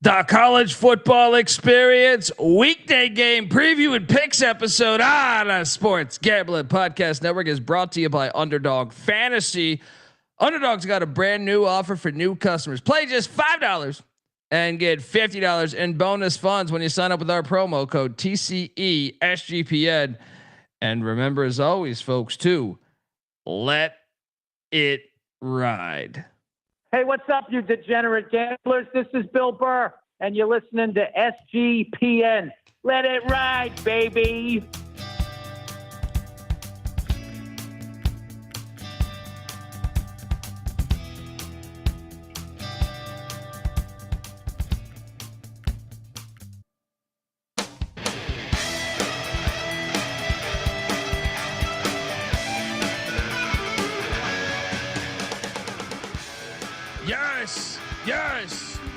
The college football experience weekday game preview and picks episode on a Sports Gambling Podcast Network is brought to you by Underdog Fantasy. Underdog's got a brand new offer for new customers. Play just $5 and get $50 in bonus funds when you sign up with our promo code TCESGPN. And remember, as always, folks, to let it ride. Hey, what's up, you degenerate gamblers? This is Bill Burr, and you're listening to SGPN. Let it ride, baby.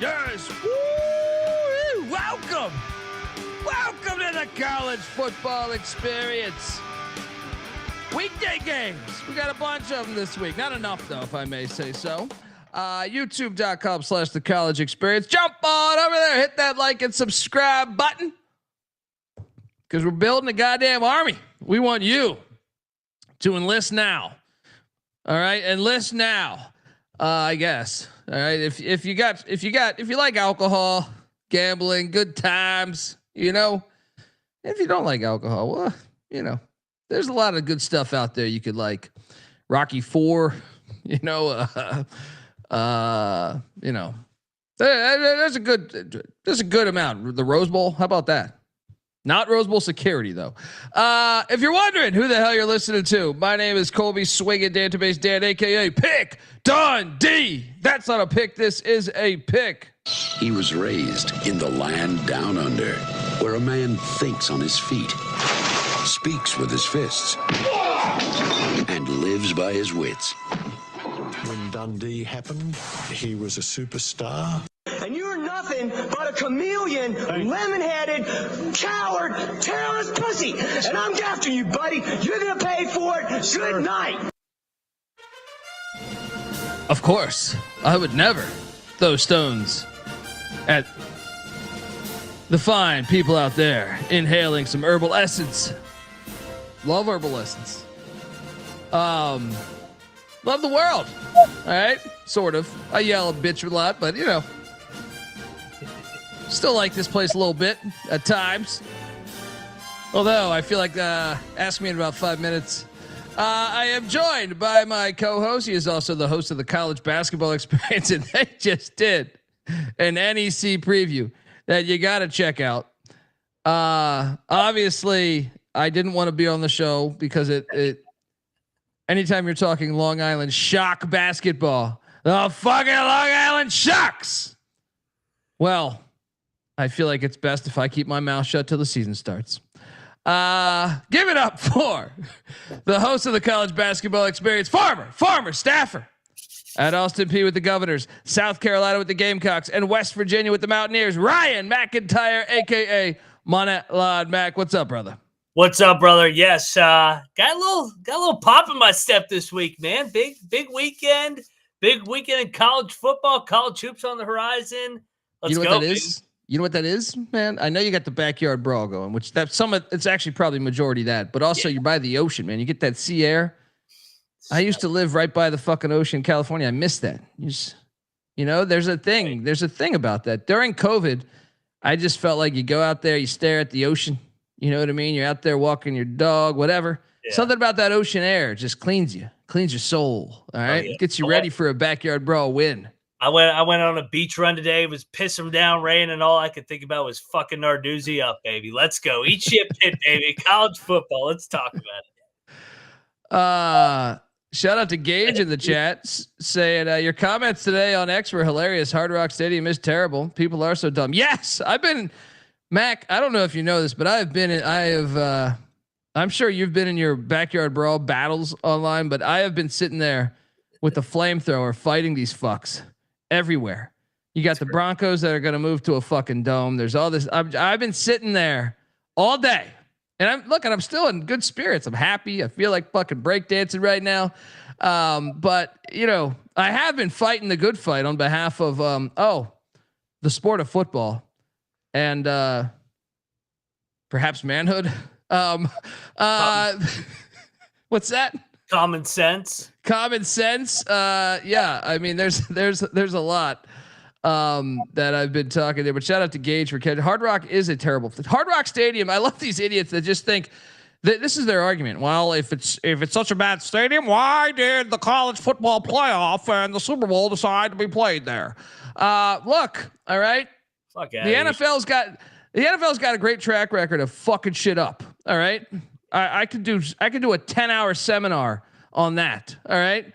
Yes. Woo! Welcome to the college football experience. Weekday games. We got a bunch of them this week. Not enough, though, if I may say so. YouTube.com/the college experience. Jump on over there. Hit that like and subscribe button. Because we're building a goddamn army. We want you to enlist now. All right. Enlist now. I guess. All right. If you like alcohol, gambling, good times, if you don't like alcohol, well, there's a lot of good stuff out there. You could like Rocky IV, there's a good amount. The Rose Bowl. How about that? Not Rose Bowl security, though. If you're wondering who the hell you're listening to, my name is Colby Swinging Database Dan, a.k.a. Pick Dundee. That's not a pick. This is a pick. He was raised in the land down under, where a man thinks on his feet, speaks with his fists, and lives by his wits. When Dundee happened, he was a superstar. And you're nothing but a chameleon, lemon-headed, coward, terrorist pussy. And I'm after you, buddy. You're going to pay for it. Good night. Of course, I would never throw stones at the fine people out there inhaling some herbal essence. Love herbal essence. Love the world. All right, sort of. I yell and bitch a lot, but still like this place a little bit at times. Although I feel like ask me in about 5 minutes. I am joined by my co-host. He is also the host of the college basketball experience, and they just did an NEC preview that you got to check out. Obviously, I didn't want to be on the show because it anytime you're talking Long Island Shock basketball, the fucking Long Island Shocks. Well, I feel like it's best if I keep my mouth shut till the season starts. Give it up for the host of the college basketball experience, former staffer at Austin Peay with the Governors, South Carolina with the Gamecocks, and West Virginia with the Mountaineers, Ryan McIntyre, aka Monelad Mac. What's up, brother? What's up, brother? Yes, got a little pop in my step this week, man. Big weekend in college football, college hoops on the horizon. Let's go. What that is? You know what that is, man? I know you got the backyard brawl going, which it's actually probably majority that, but also you're by the ocean, man. You get that sea air. I used to live right by the fucking ocean in California. I miss that. There's a thing. There's a thing about that. During COVID, I just felt like you go out there, you stare at the ocean. You know what I mean? You're out there walking your dog, whatever. Yeah. Something about that ocean air just cleans your soul. All right. Oh, yeah. Gets you ready for a backyard brawl win. I went on a beach run today. It was pissing down rain, and all I could think about was fucking Narduzzi up, baby. Let's go. Eat shit pit, baby. College football. Let's talk about it. Shout out to Gage in the chat saying your comments today on X were hilarious. Hard Rock Stadium is terrible. People are so dumb. Yes, I've been Mac. I don't know if you know this, but I'm sure you've been in your backyard brawl battles online, but I have been sitting there with the flamethrower fighting these fucks everywhere. You got the Broncos that are going to move to a fucking dome. There's all this. I've been sitting there all day, and I'm still in good spirits. I'm happy. I feel like fucking breakdancing right now. But I have been fighting the good fight on behalf of the sport of football and perhaps manhood. What's that? Common sense. Common sense. Yeah. I mean, there's a lot that I've been talking there, but shout out to Gage for catching. Hard Rock is a terrible Hard Rock Stadium. I love these idiots that just think that this is their argument. Well, if it's such a bad stadium, why did the college football playoff and the Super Bowl decide to be played there? Look, all right. Fuck the NFL's got a great track record of fucking shit up. All right. I could do a 10-hour seminar on that. All right.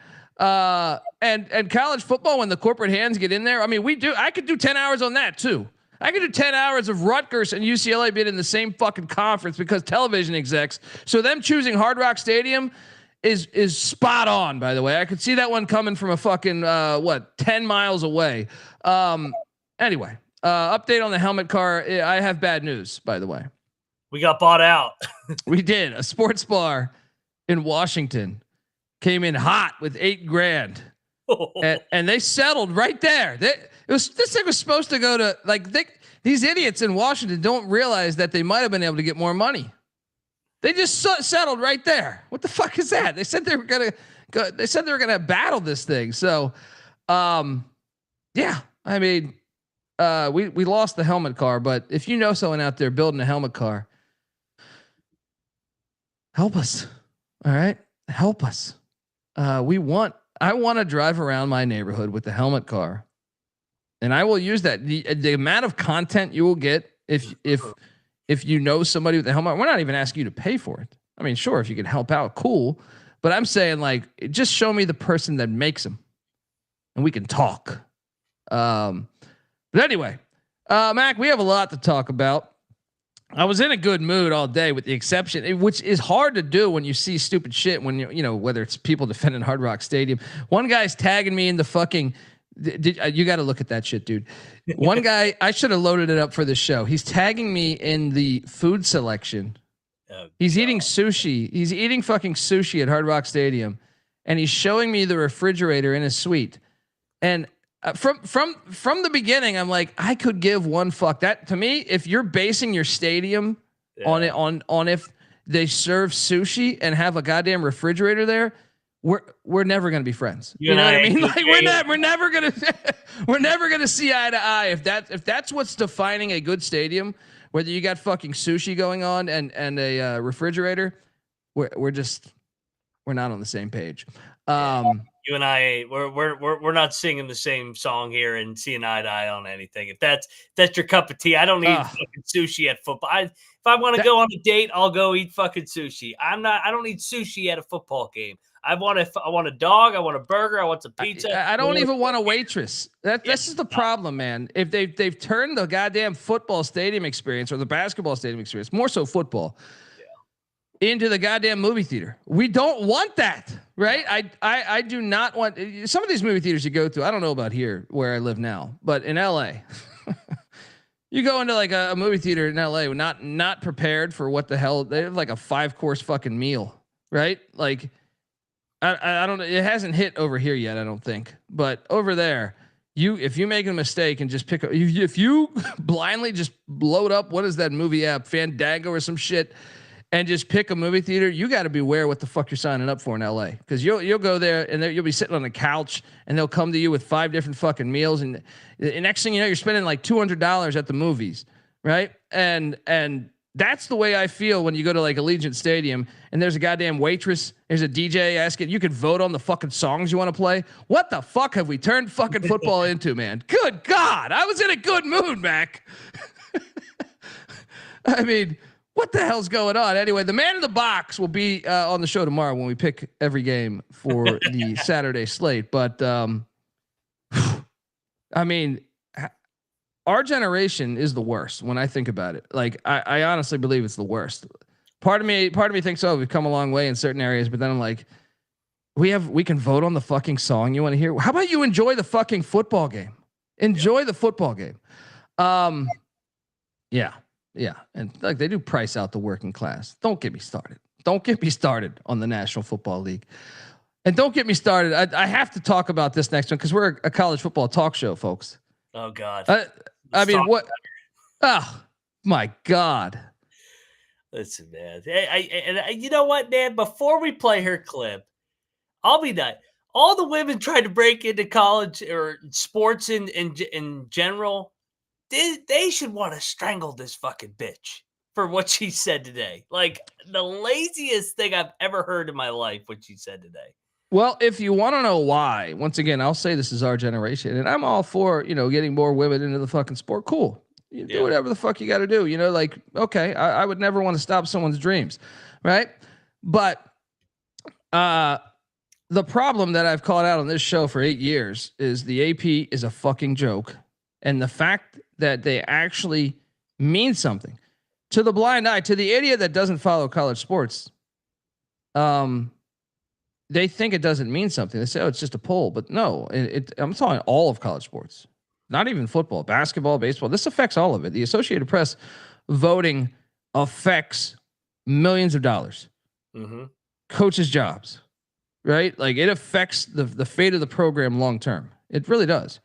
And college football, when the corporate hands get in there, I mean, I could do 10 hours on that too. I could do 10 hours of Rutgers and UCLA being in the same fucking conference because television execs. So them choosing Hard Rock Stadium is spot on, by the way. I could see that one coming from a fucking, 10 miles away. Anyway, update on the helmet car. I have bad news, by the way. We got bought out. We did. A sports bar in Washington came in hot with $8,000 and they settled right there. This thing was supposed to go to these idiots in Washington don't realize that they might've been able to get more money. They just settled right there. What the fuck is that? They said they were going to go. They said they were going to battle this thing. So, yeah, I mean, we lost the helmet car, but if you know someone out there building a helmet car, help us. All right. Help us. I want to drive around my neighborhood with the helmet car, and I will use that. The amount of content you will get if you know somebody with a helmet, we're not even asking you to pay for it. I mean, sure, if you can help out, cool. But I'm saying just show me the person that makes them and we can talk. But anyway, Mac, we have a lot to talk about. I was in a good mood all day with the exception, which is hard to do when you see stupid shit when whether it's people defending Hard Rock Stadium. One guy's tagging me in the fucking, you got to look at that shit, dude. One guy, I should have loaded it up for the show. He's tagging me in the food selection. He's eating sushi. He's eating fucking sushi at Hard Rock Stadium. And he's showing me the refrigerator in his suite. And from the beginning, I'm like, I could give one fuck. That to me, if you're basing your stadium on if they serve sushi and have a goddamn refrigerator there, we're never gonna be friends. You know what I mean? Like we're never gonna see eye to eye if that's what's defining a good stadium. Whether you got fucking sushi going on and a refrigerator, we're not on the same page. You and I, we're not singing the same song here and seeing eye to eye on anything. If that's your cup of tea, I don't need fucking sushi at football. If I want to go on a date, I'll go eat fucking sushi. I don't need sushi at a football game. I want a dog. I want a burger. I want some pizza. I don't even want a waitress. This is the problem, man. If they've turned the goddamn football stadium experience or the basketball stadium experience, more so football, into the goddamn movie theater. We don't want that, right? I do not want some of these movie theaters you go to. I don't know about here where I live now, but in LA, you go into like a movie theater in LA, not prepared for what the hell they have like a 5-course fucking meal, right? Like I don't know. It hasn't hit over here yet, I don't think, but over there, if you make a mistake and just pick up, if you blindly just load up, what is that movie app, Fandango or some shit, and just pick a movie theater, you got to be aware what the fuck you're signing up for in LA. Because you'll go there and you'll be sitting on the couch and they'll come to you with 5 different fucking meals, and the next thing you know, you're spending like $200 at the movies, right? And that's the way I feel when you go to like Allegiant Stadium and there's a goddamn waitress, there's a DJ asking, you could vote on the fucking songs you want to play. What the fuck have we turned fucking football into, man? Good God, I was in a good mood, Mac. I mean, what the hell's going on? Anyway, the man in the box will be on the show tomorrow when we pick every game for the Saturday slate. But I mean, our generation is the worst when I think about it. Like, I honestly believe it's the worst. Part of me thinks, oh, we've come a long way in certain areas, but then I'm like, we can vote on the fucking song you want to hear. How about you enjoy the fucking football game? Enjoy the football game. Yeah. And like they do price out the working class. Don't get me started. Don't get me started on the National Football League. And don't get me started. I have to talk about this next one because we're a college football talk show, folks. Oh God. I mean, what? Oh my God. Listen, man. You know what, man? Before we play her clip, I'll be that. All the women trying to break into college or sports in general, they should want to strangle this fucking bitch for what she said today. Like the laziest thing I've ever heard in my life, what she said today. Well, if you want to know why, once again, I'll say this is our generation, and I'm all for, getting more women into the fucking sport. Cool. You do whatever the fuck you got to do. Like, okay, I would never want to stop someone's dreams. Right. But, the problem that I've called out on this show for 8 years is the AP is a fucking joke. And the fact that they actually mean something to the blind eye, to the idiot that doesn't follow college sports. They think it doesn't mean something. They say, oh, it's just a poll, but no, I'm talking all of college sports, not even football, basketball, baseball. This affects all of it. The Associated Press voting affects millions of dollars, coaches' jobs, right? Like it affects the fate of the program long term. It really does.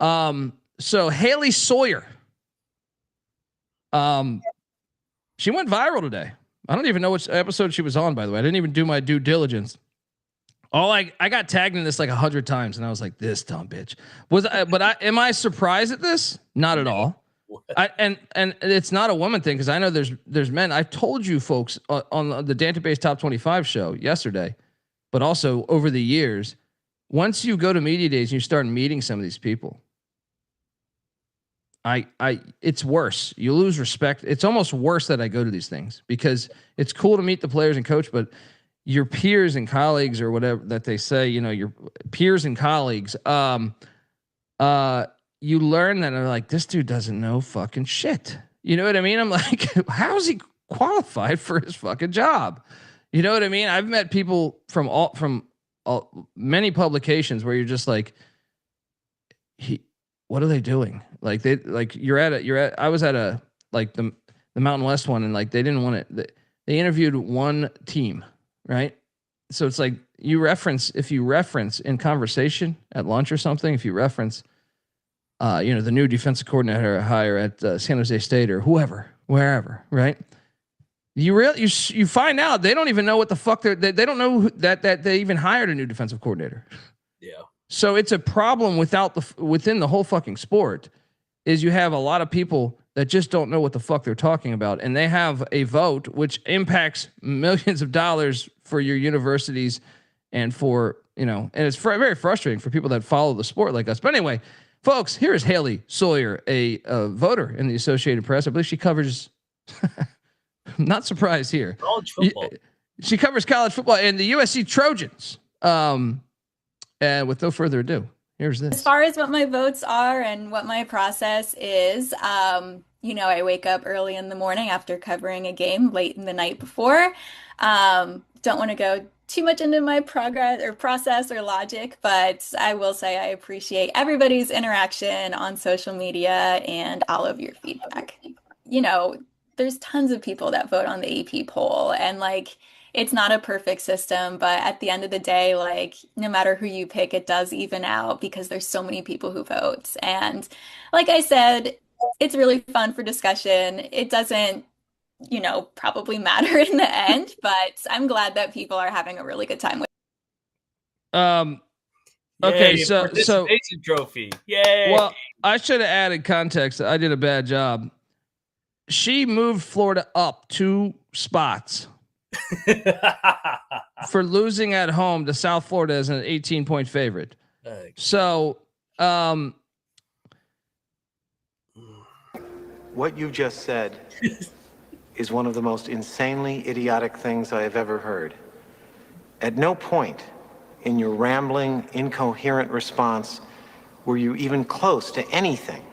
So Haley Sawyer, she went viral today. I don't even know which episode she was on, by the way. I didn't even do my due diligence. I got tagged in this like 100 times, and I was like, "This dumb bitch." Am I surprised at this? Not at all. And it's not a woman thing because I know there's men. I told you folks on the Database Top 25 show yesterday, but also over the years, once you go to media days and you start meeting some of these people, it's worse. You lose respect. It's almost worse that I go to these things because it's cool to meet the players and coach, but your peers and colleagues or whatever that they say, your peers and colleagues, you learn that are like, this dude doesn't know fucking shit. You know what I mean? I'm like, how is he qualified for his fucking job? You know what I mean? I've met people from many publications where you're just like, what are they doing? Like I was at a, like the Mountain West one, and like, they didn't want it. They interviewed one team. Right. So it's like if you reference in conversation at lunch or something, if you reference, the new defensive coordinator hire at San Jose State or wherever, right? You find out they don't even know what the fuck they don't know that they even hired a new defensive coordinator. Yeah. So it's a problem within the whole fucking sport is you have a lot of people that just don't know what the fuck they're talking about. And they have a vote which impacts millions of dollars for your universities and for, and it's very frustrating for people that follow the sport like us. But anyway, folks, here is Haley Sawyer, a voter in the Associated Press. I believe she covers, not surprised here. College football. She covers college football and the USC Trojans. And with no further ado, here's this. As far as what my votes are and what my process is, I wake up early in the morning after covering a game late in the night before. Don't want to go too much into my progress or process or logic, but I will say I appreciate everybody's interaction on social media and all of your feedback. There's tons of people that vote on the AP poll, and it's not a perfect system, but at the end of the day, no matter who you pick, it does even out because there's so many people who vote. And like I said, it's really fun for discussion. It doesn't, probably matter in the end, but I'm glad that people are having a really good time with it. Okay, Yay, so participation trophy. Yay. Well, I should have added context. I did a bad job. She moved Florida up 2 spots for losing at home to South Florida as an 18-point favorite. So, what you just said is one of the most insanely idiotic things I have ever heard. At no point in your rambling, incoherent response were you even close to anything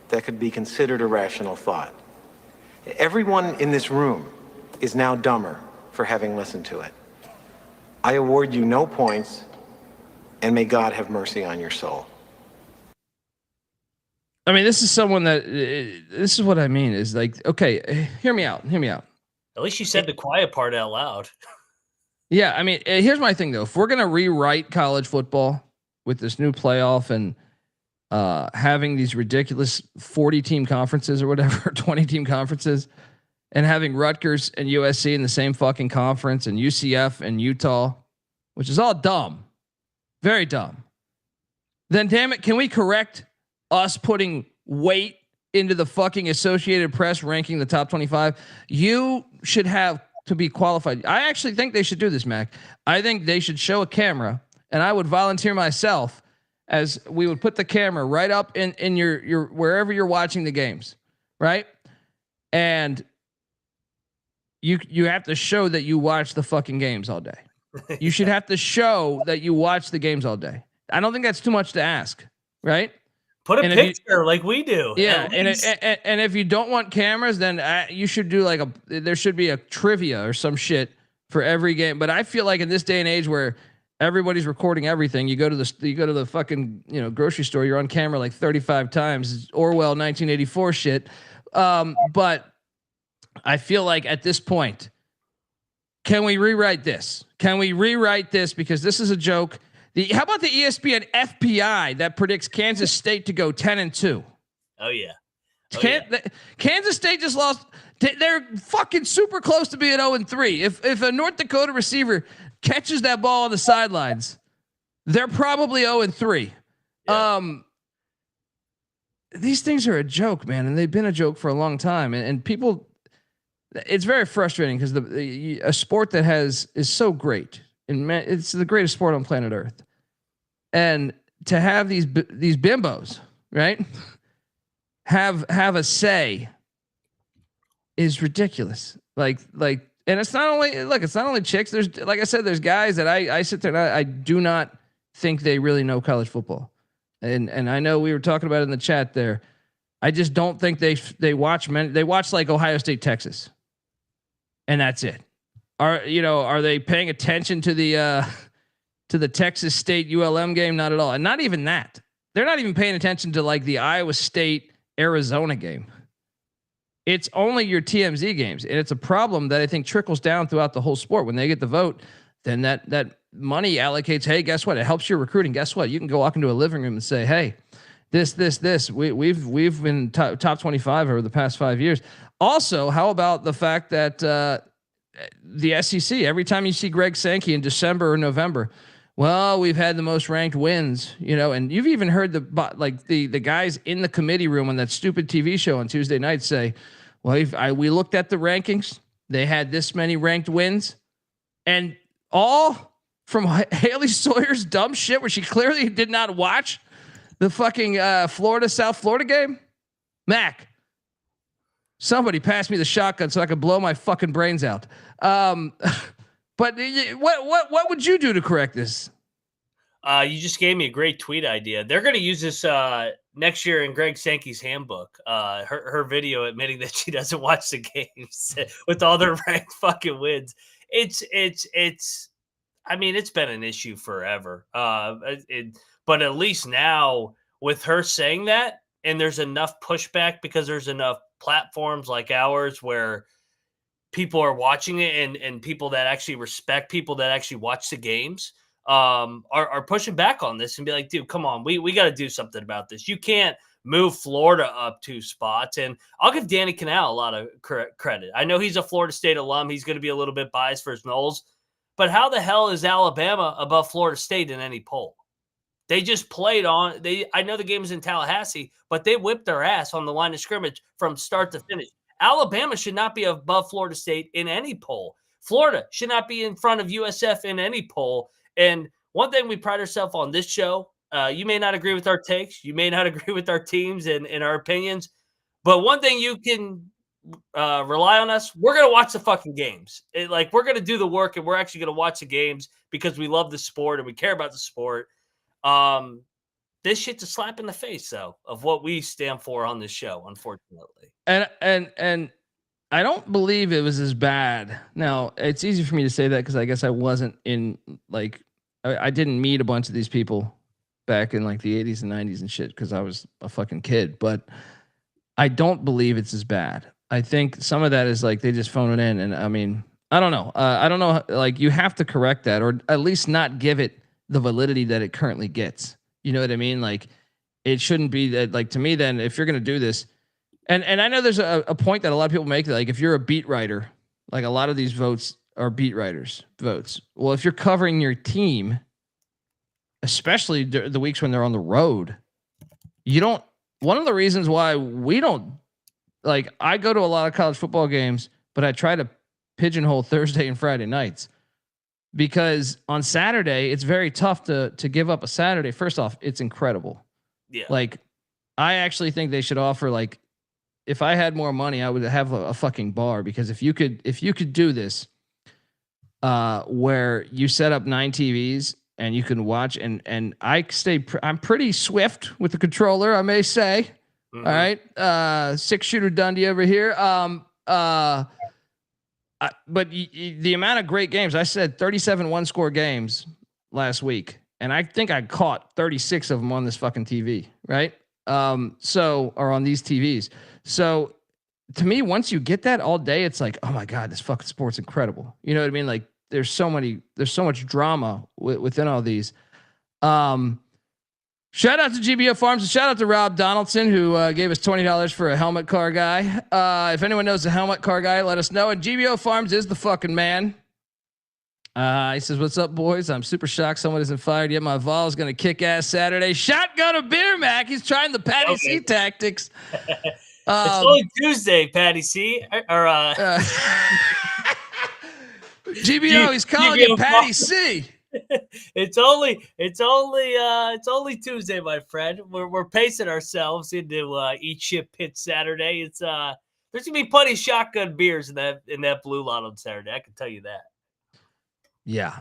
that could be considered a rational thought. Everyone in this room is now dumber for having listened to it. I award you no points, and may God have mercy on your soul. I mean, this is someone that this is what I mean is okay, hear me out. At least you said the quiet part out loud. Yeah. I mean, here's my thing though. If we're going to rewrite college football with this new playoff and having these ridiculous 40 team conferences or whatever, 20 team conferences, and having Rutgers and USC in the same fucking conference, and UCF and Utah, which is all dumb, very dumb. Then damn it, can we correct us putting weight into the fucking Associated Press ranking the top 25? You should have to be qualified. I actually think they should do this, Mac. I think they should show a camera, and I would volunteer myself as we would put the camera right up in your wherever you're watching the games, right? And you have to show that you watch the fucking games all day. You should have to show that you watch the games all day. I don't think that's too much to ask, right? Put a picture like we do. Yeah, and if you don't want cameras, then you should do like there should be a trivia or some shit for every game. But I feel like in this day and age where everybody's recording everything, you go to the fucking grocery store, you're on camera like 35 times. It's Orwell 1984 shit. But I feel like at this point, can we rewrite this? Can we rewrite this? Because this is a joke. How about the ESPN FPI that predicts Kansas State to go 10-2? Oh yeah. Kansas State just lost. They're fucking super close to being 0-3. If a North Dakota receiver catches that ball on the sidelines, they're probably 0-3. Yeah. These things are a joke, man, and they've been a joke for a long time. And people, it's very frustrating because a sport that is so great. And it's the greatest sport on planet Earth, and to have these bimbos, right, have a say is ridiculous. Like, and it's not only chicks. There's, like I said, there's guys that I sit there and I do not think they really know college football, and I know we were talking about it in the chat there. I just don't think they watch they watch like Ohio State, Texas, and that's it. Are they paying attention to the Texas State ULM game? Not at all. And not even that. They're not even paying attention to like the Iowa State Arizona game. It's only your TMZ games. And it's a problem that I think trickles down throughout the whole sport. When they get the vote, then that money allocates. Hey, guess what? It helps your recruiting. Guess what? You can go walk into a living room and say, hey, this. We've been top 25 over the past 5 years. Also, how about the fact that, the SEC, every time you see Greg Sankey in December or November, well, we've had the most ranked wins, and you've even heard the guys in the committee room on that stupid TV show on Tuesday night say, well, we looked at the rankings, they had this many ranked wins, and all from Haley Sawyer's dumb shit where she clearly did not watch the fucking South Florida game. Mac, somebody pass me the shotgun so I can blow my fucking brains out. But what would you do to correct this? You just gave me a great tweet idea. They're going to use this next year in Greg Sankey's handbook. Her video admitting that she doesn't watch the games with all their ranked fucking wins. It's. I mean, it's been an issue forever. But at least now with her saying that, and there's enough pushback because there's enough platforms like ours where people are watching it and people that actually respect people that actually watch the games are pushing back on this and be like, dude, come on, we got to do something about this. You can't move Florida up 2 spots. And I'll give Danny Canal a lot of credit. I know he's a Florida State alum. He's going to be a little bit biased for his Noles, but how the hell is Alabama above Florida State in any poll? They just played on. I know the game is in Tallahassee, but they whipped their ass on the line of scrimmage from start to finish. Alabama should not be above Florida State in any poll. Florida should not be in front of USF in any poll. And one thing we pride ourselves on this show, you may not agree with our takes. You may not agree with our teams and our opinions. But one thing you can rely on us, we're going to watch the fucking games. We're going to do the work, and we're actually going to watch the games because we love the sport and we care about the sport. This shit's a slap in the face, though, of what we stand for on this show, unfortunately. And I don't believe it was as bad. Now, it's easy for me to say that because I guess I wasn't in, I didn't meet a bunch of these people back in like the 80s and 90s and shit because I was a fucking kid. But I don't believe it's as bad. I think some of that is like they just phone it in. And I mean, I don't know. I don't know. Like, you have to correct that, or at least not give it the validity that it currently gets. You know what I mean? Like, it shouldn't be that. Like, to me, then if you're going to do this, and I know there's a point that a lot of people make that, like, if you're a beat writer, like a lot of these votes are beat writers votes. Well, if you're covering your team, especially the weeks when they're on the road, you don't. One of the reasons why we don't, like, I go to a lot of college football games, but I try to pigeonhole Thursday and Friday nights, because on Saturday it's very tough to give up a Saturday. First off, it's incredible. Yeah. Like, I actually think they should offer, like, if I had more money, I would have a fucking bar, because if you could do this, where you set up 9 TVs and you can watch, and I'm pretty swift with the controller, I may say. Mm-hmm. All right. 6-shooter Dundee over here. But the amount of great games, I said 37 one-score games last week, and I think I caught 36 of them on this fucking TV, right? Or on these TVs. So to me, once you get that all day, it's like, oh my God, this fucking sport's incredible. You know what I mean? Like, there's so much drama within all these. Shout out to GBO Farms, and shout out to Rob Donaldson, who gave us $20 for a helmet car guy. If anyone knows the helmet car guy, let us know. And GBO Farms is the fucking man. He says, "What's up, boys? I'm super shocked someone isn't fired yet. My Vol is going to kick ass Saturday. Shotgun a beer, Mac. He's trying the Patty C tactics." It's only Tuesday, Patty C. GBO, he's calling it Patty C. It's only Tuesday, my friend. We're pacing ourselves into Eat Shit Pit Saturday. It's there's gonna be plenty of shotgun beers in that blue lot on Saturday. I can tell you that. Yeah.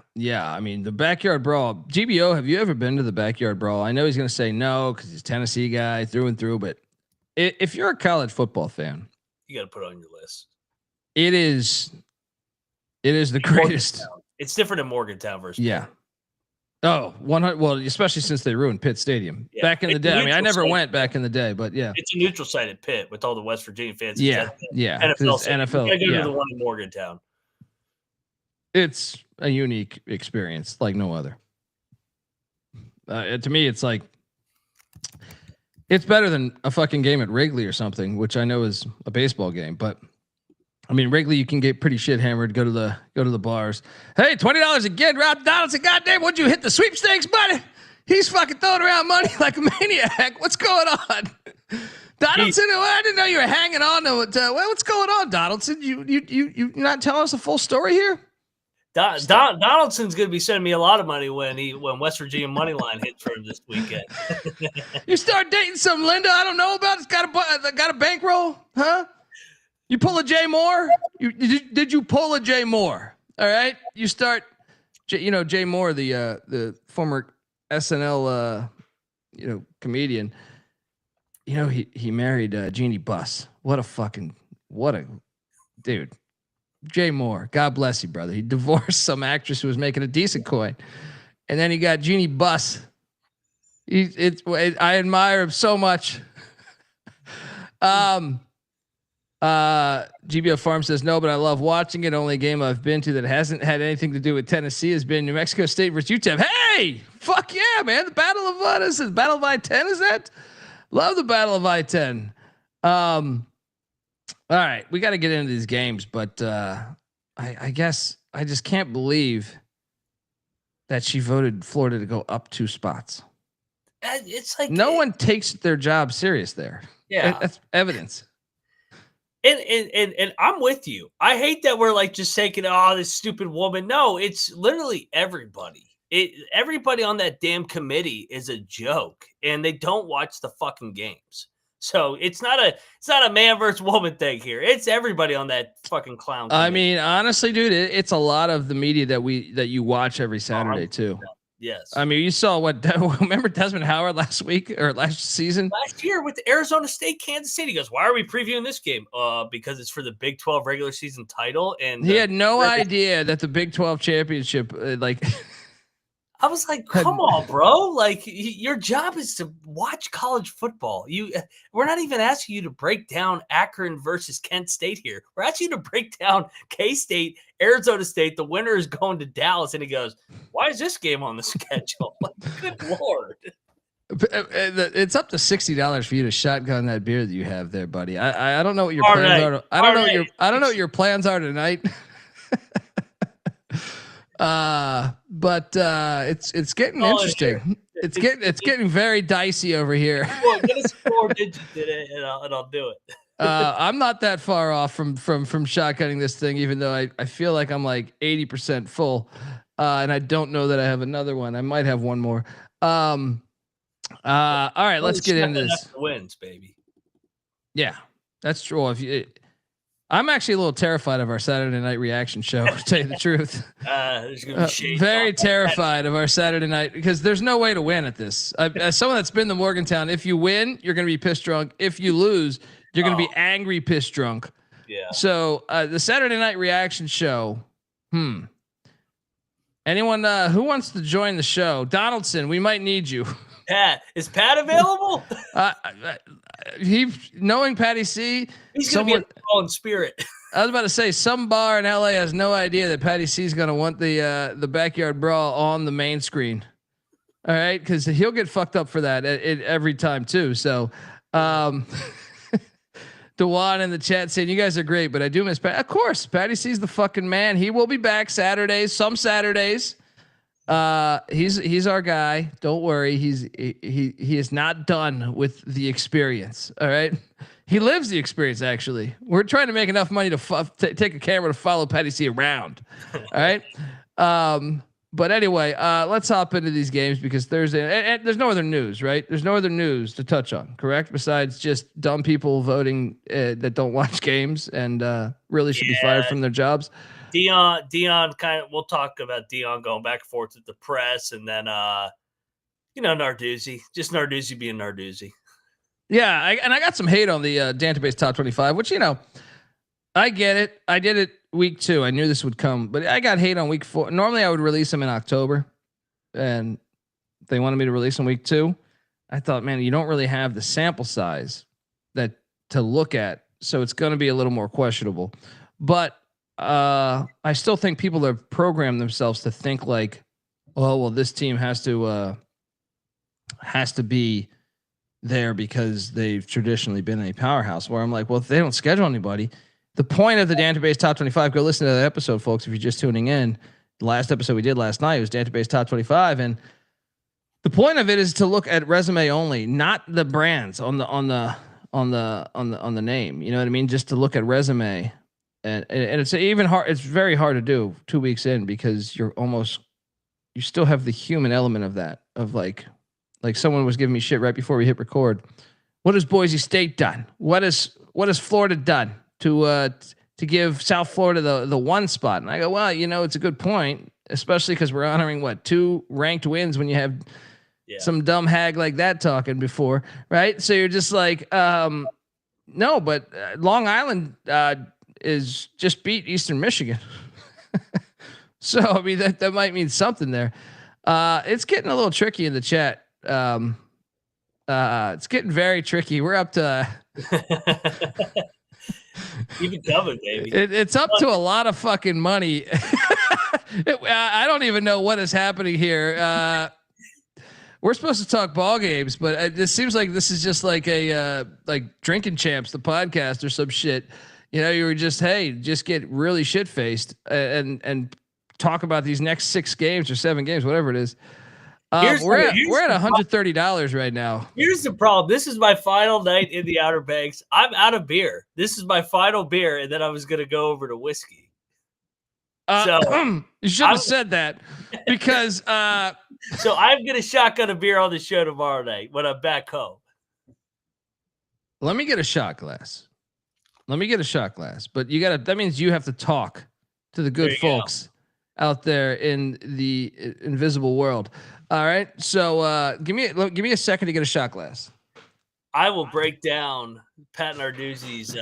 I mean, the Backyard Brawl. GBO, have you ever been to the Backyard Brawl? I know he's gonna say no because he's a Tennessee guy through and through, but if you're a college football fan, you got to put it on your list. It is the greatest. It's different in Morgantown versus Pitt. Oh, 100. Well, especially since they ruined Pitt Stadium back in the day. I mean, I never went back in the day, but yeah, it's a neutral site at Pitt with all the West Virginia fans. Yeah. NFL. You gotta go to the one in Morgantown. It's a unique experience like no other. To me, it's like, it's better than a fucking game at Wrigley or something, which I know is a baseball game, but I mean, Wrigley, you can get pretty shit hammered. Go to the bars. Hey, $20 again, Rob Donaldson. Goddamn, what'd you hit the sweepstakes, buddy? He's fucking throwing around money like a maniac. What's going on, Donaldson? I didn't know you were hanging on to it. What's going on, Donaldson? You not telling us the full story here? Donaldson's going to be sending me a lot of money when West Virginia money line hits for him this weekend. You start dating some Linda I don't know about. It's got a bankroll, huh? You pull a Jay Moore? Did you pull a Jay Moore? All right. You start, Jay Moore, the former SNL, comedian. He married Jeannie Buss. What a dude. Jay Moore, God bless you, brother. He divorced some actress who was making a decent coin, and then he got Jeannie Buss. I admire him so much. GBO Farm says no, but I love watching it. Only game I've been to that hasn't had anything to do with Tennessee has been New Mexico State versus UTEP. Hey, fuck yeah, man! The Battle of Battle of I-10 is that? Love the Battle of I-10. All right, we got to get into these games, but I guess I just can't believe that she voted Florida to go up 2 spots. It's like no one takes their job serious there. Yeah, that's evidence. And I'm with you. I hate that we're like just taking this stupid woman. No, it's literally everybody. Everybody on that damn committee is a joke, and they don't watch the fucking games. So it's not a man versus woman thing here. It's everybody on that fucking clown committee. I mean, honestly, dude, it's a lot of the media that you watch every Saturday too. Yes. I mean, you saw remember Desmond Howard last week or last season? Last year with Arizona State, Kansas State. He goes, "Why are we previewing this game?" Because it's for the Big 12 regular season title. And he had no idea that the Big 12 championship, I was like, come on, bro. Like, your job is to watch college football. We're not even asking you to break down Akron versus Kent State here. We're asking you to break down K-State, Arizona State. The winner is going to Dallas. And he goes, "Why is this game on the schedule?" Like, good Lord. It's up to $60 for you to shotgun that beer that you have there, buddy. I don't know what your plans are. I don't know what your plans are tonight. But it's getting interesting. It's getting very dicey over here. Well, get us 4 digits in it, and I'll do it. I'm not that far off from shotgunning this thing, even though I feel like I'm like 80% full, and I don't know that I have another one. I might have one more. All right, let's get into this. Wins, baby. Yeah, that's true. I'm actually a little terrified of our Saturday night reaction show, to tell you the truth. There's gonna be shades very terrified of our Saturday night because there's no way to win at this. As someone that's been to Morgantown, if you win, you're going to be pissed drunk. If you lose, you're going to be angry, pissed drunk. Yeah. So the Saturday night reaction show. Anyone who wants to join the show? Donaldson, we might need you. Pat, is Pat available? Knowing Patty C, he's gonna be in the spirit. I was about to say some bar in LA has no idea that Patty C is gonna want the backyard brawl on the main screen. All right, because he'll get fucked up for that every time too. So, Dewan in the chat saying you guys are great, but I do miss Pat. Of course, Patty C's the fucking man. He will be back Saturdays. Some Saturdays. He's our guy. Don't worry. He is not done with the experience. All right. He lives the experience. Actually, we're trying to make enough money to take a camera to follow Patty C around. All right. But anyway, let's hop into these games because Thursday and there's no other news, right? There's no other news to touch on, correct? Besides just dumb people voting that don't watch games and really should be fired from their jobs. Deion we'll talk about Deion going back and forth with the press and then, Narduzzi, just Narduzzi being Narduzzi. Yeah. I got some hate on the database top 25, which, I get it. I did it week 2. I knew this would come, but I got hate on week 4. Normally I would release them in October and they wanted me to release them week 2. I thought, man, you don't really have the sample size to look at. So it's going to be a little more questionable, but I still think people have programmed themselves to think like, oh, well, this team has to be there because they've traditionally been a powerhouse. Where I'm like, well, if they don't schedule anybody, the point of the database top 25, go listen to that episode, folks. If you're just tuning in, the last episode we did last night was database top 25, and the point of it is to look at resume only, not the brands on the name. You know what I mean? Just to look at resume. And it's even hard. It's very hard to do 2 weeks in because you still have the human element of that, of like someone was giving me shit right before we hit record. What has Boise State done? What has Florida done to give South Florida the 1 spot? And I go, well, it's a good point, especially because we're honoring 2 ranked wins when you have some dumb hag like that talking before, right? So you're just like, no, but Long Island, is just beat Eastern Michigan. So, I mean, that might mean something there. It's getting a little tricky in the chat. It's getting very tricky. We're up to keep it coming, baby. It's up to a lot of fucking money. I don't even know what is happening here. We're supposed to talk ball games, but it seems like this is just like a like Drinking Champs, the podcast or some shit. You were just get really shit faced and talk about these next 6 games or 7 games, whatever it is. We're at $130 right now. Here's the problem. This is my final night in the Outer Banks. I'm out of beer. This is my final beer, and then I was going to go over to whiskey. You should have said that because. So I'm going to shotgun a beer on the show tomorrow night when I'm back home. Let me get a shot glass. But that means you have to talk to the good folks out there in the invisible world. All right. So give me a second to get a shot glass. I will break down Pat Narduzzi's.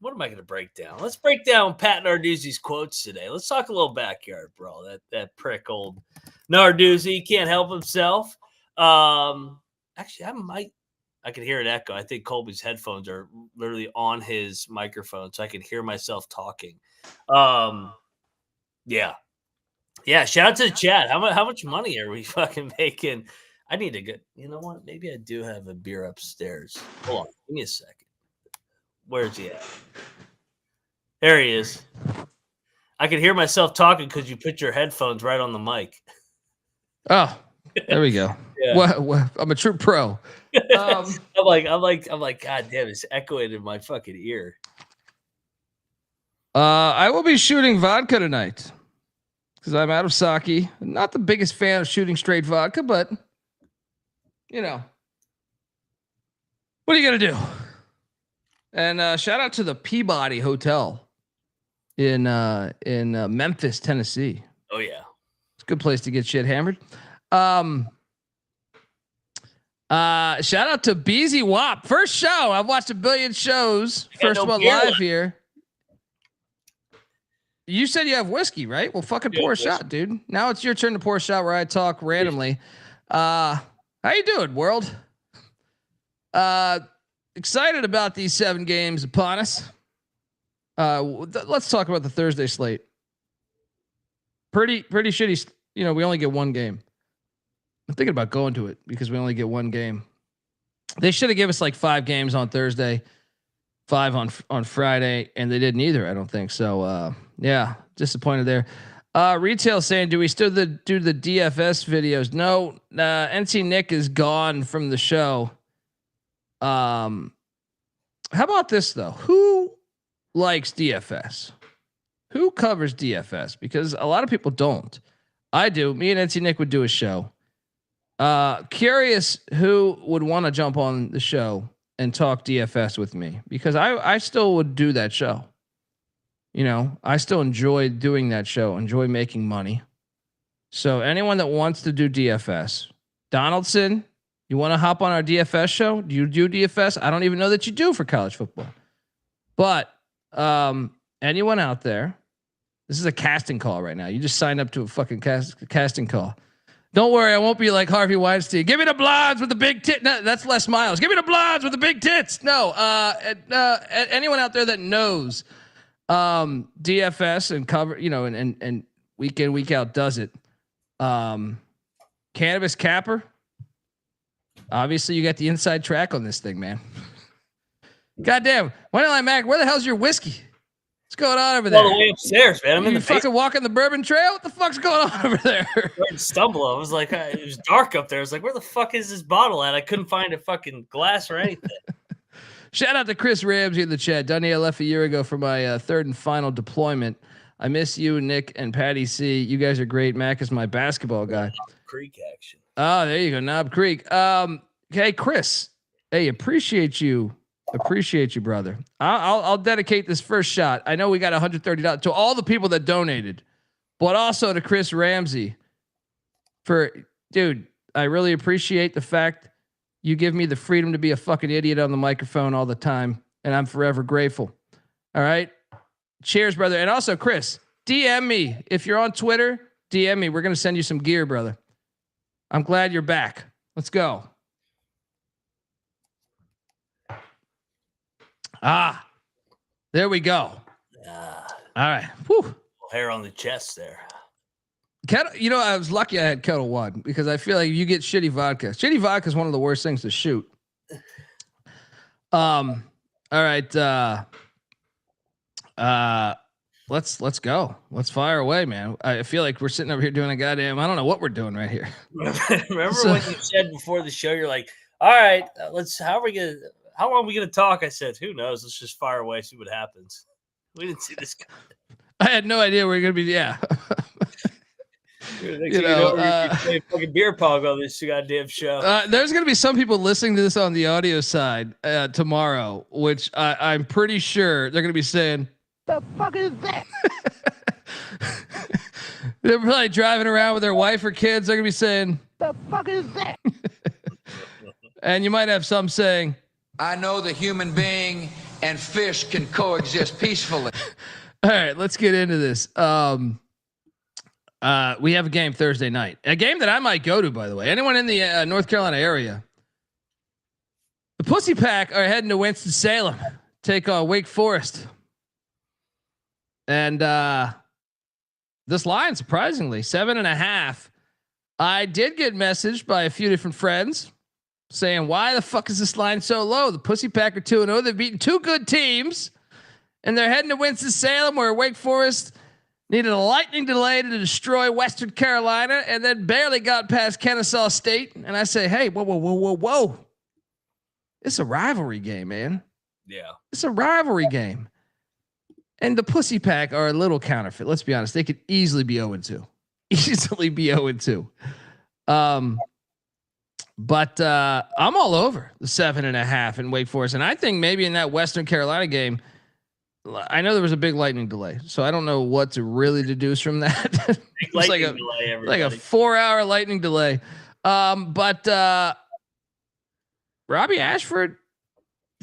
What am I going to break down? Let's break down Pat Narduzzi's quotes today. Let's talk a little backyard, bro. That prick old Narduzzi can't help himself. Actually, I can hear an echo. I think Colby's headphones are literally on his microphone, so I can hear myself talking. Yeah. Shout out to the chat. How much money are we fucking making? I need to get. You know what? Maybe I do have a beer upstairs. Hold on, give me a second. Where's he at? There he is. I can hear myself talking because you put your headphones right on the mic. Oh, there we go. Yeah. What? I'm a true pro. I'm like, God damn, it's echoing in my fucking ear. I will be shooting vodka tonight because I'm out of sake. Not the biggest fan of shooting straight vodka, but you know, what are you gonna do? And shout out to the Peabody Hotel in Memphis, Tennessee. Oh yeah, it's a good place to get shit hammered. Shout out to Beezy Wop. First show. I've watched a billion shows. First one live here. You said you have whiskey, right? Well, fucking pour a shot, dude. Now it's your turn to pour a shot where I talk randomly. How you doing, world? Excited about these 7 games upon us. Let's talk about the Thursday slate. Pretty shitty. You know, we only get 1 game. I'm thinking about going to it because we only get 1 game. They should have given us like 5 games on Thursday, 5 on Friday, and they didn't either. I don't think so. Yeah, disappointed there. Retail saying, do we still do the DFS videos? No, NC Nick is gone from the show. How about this though? Who likes DFS? Who covers DFS? Because a lot of people don't. I do. Me and NC Nick would do a show. Curious who would want to jump on the show and talk DFS with me, because I still would do that show. You know, I still enjoy doing that show, enjoy making money. So anyone that wants to do DFS, Donaldson, you want to hop on our DFS show? Do you do DFS? I don't even know that you do for college football. But anyone out there, this is a casting call right now. You just signed up to a fucking casting call. Don't worry, I won't be like Harvey Weinstein. Give me the blondes with the big tit. No, that's Les Miles. Give me the blondes with the big tits. No, anyone out there that knows DFS and cover, you know, and week in, week out does it. Cannabis Capper. Obviously, you got the inside track on this thing, man. Goddamn. Wonderland Mac, where the hell's your whiskey? What's going on over there? All the way upstairs, man. I'm in the fucking walking the Bourbon Trail. What the fuck's going on over there? I stumble. I was like, it was dark up there. I was like, where the fuck is this bottle at? I couldn't find a fucking glass or anything. Shout out to Chris Ramsey in the chat. Dundee, I left a year ago for my third and final deployment. I miss you, Nick and Patty C. You guys are great. Mac is my basketball guy. Knob Creek action. Oh, there you go, Knob Creek. Hey, Chris. Hey, appreciate you, brother. I'll dedicate this first shot. I know we got $130 to all the people that donated, but also to Chris Ramsey for, dude. I really appreciate the fact you give me the freedom to be a fucking idiot on the microphone all the time, and I'm forever grateful. All right, cheers, brother. And also, Chris, DM me if you're on Twitter. DM me. We're gonna send you some gear, brother. I'm glad you're back. Let's go. There we go. All right. Whew. Hair on the chest there. Kettle, you know, I was lucky I had Kettle One because I feel like you get shitty vodka. Shitty vodka is one of the worst things to shoot. All right. Let's go. Let's fire away, man. I feel like we're sitting over here doing a goddamn, I don't know what we're doing right here. Remember when you said before the show, you're like, all right, how long are we gonna talk? I said, who knows? Let's just fire away, see what happens. We didn't see this coming. I had no idea we were gonna be. Yeah. You know, fucking beer pong on this goddamn show. There's gonna be some people listening to this on the audio side tomorrow, which I'm pretty sure they're gonna be saying, "The fuck is that?" They're probably driving around with their wife or kids. They're gonna be saying, "The fuck is that?" And you might have some saying, I know the human being and fish can coexist peacefully. All right, let's get into this. We have a game Thursday night, a game that I might go to, by the way. Anyone in the North Carolina area? The Pussy Pack are heading to Winston-Salem, take on Wake Forest. And this line, surprisingly, 7.5 I did get messaged by a few different friends saying, why the fuck is this line so low? The Pussy Pack are 2-0. They've beaten two good teams and they're heading to Winston-Salem, where Wake Forest needed a lightning delay to destroy Western Carolina and then barely got past Kennesaw State. And I say, hey, whoa. It's a rivalry game, man. Yeah. It's a rivalry game. And the Pussy Pack are a little counterfeit. Let's be honest. They could easily be 0-2. Easily be 0-2. But I'm all over the 7.5 in Wake Forest. And I think maybe in that Western Carolina game, I know there was a big lightning delay, so I don't know what to really deduce from that. It's like a 4-hour lightning delay. But Robbie Ashford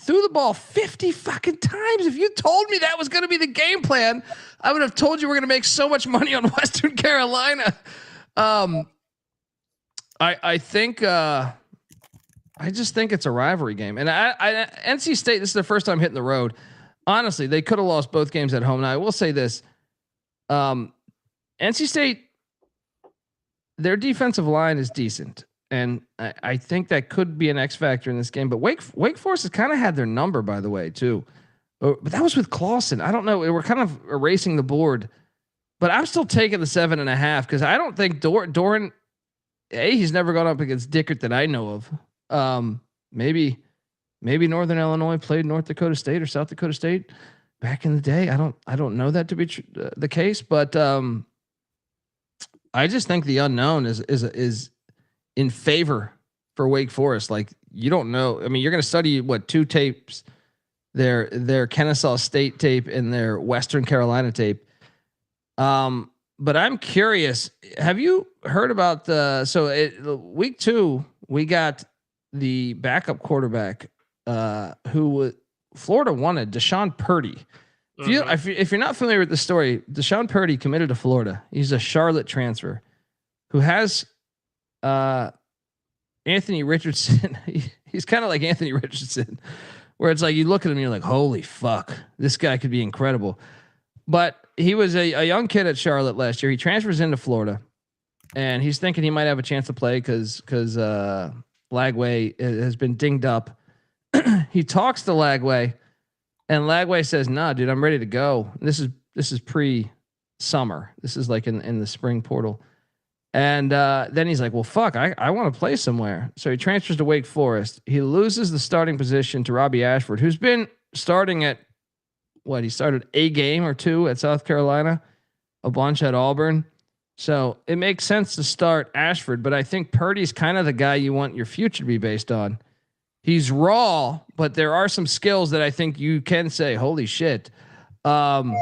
threw the ball 50 fucking times. If you told me that was going to be the game plan, I would have told you we're going to make so much money on Western Carolina. I think I just think it's a rivalry game. And I NC State, this is their first time hitting the road. Honestly, they could have lost both games at home. Now I will say this. NC State, their defensive line is decent. And I think that could be an X factor in this game. But Wake Forest has kind of had their number, by the way, too. But that was with Clausen. I don't know. We're kind of erasing the board. But I'm still taking the 7.5 because I don't think Doran. He's never gone up against Dickert that I know of. Maybe Northern Illinois played North Dakota State or South Dakota State back in the day. I don't know that to be the case, but I just think the unknown is in favor for Wake Forest. Like, you don't know. I mean, you're going to study two tapes, their Kennesaw State tape and their Western Carolina tape. But I'm curious, have you heard about week 2, we got the backup quarterback, who Florida wanted, Deshaun Purdy. If you're not familiar with the story, Deshaun Purdy committed to Florida. He's a Charlotte transfer who has, Anthony Richardson. He's kind of like Anthony Richardson, where it's like, you look at him and you're like, holy fuck, this guy could be incredible. But he was a young kid at Charlotte last year. He transfers into Florida, and he's thinking he might have a chance to play because Lagway has been dinged up. He talks to Lagway, and Lagway says, "Nah, dude, I'm ready to go." This is pre-summer. This is like in the spring portal. And then he's like, "Well, fuck, I want to play somewhere." So he transfers to Wake Forest. He loses the starting position to Robbie Ashford, who's been starting at he started a game or two at South Carolina, a bunch at Auburn. So it makes sense to start Ashford, but I think Purdy's kind of the guy you want your future to be based on. He's raw, but there are some skills that I think you can say, holy shit. Yeah,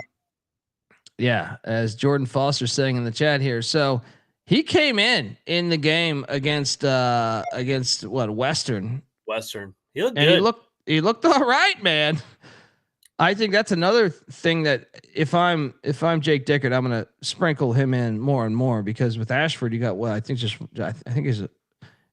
as Jordan Foster's saying in the chat here. So he came in the game against Western. He looked good. He looked all right, man. I think that's another thing that if I'm Jake Dickert, I'm going to sprinkle him in more and more, because with Ashford, you got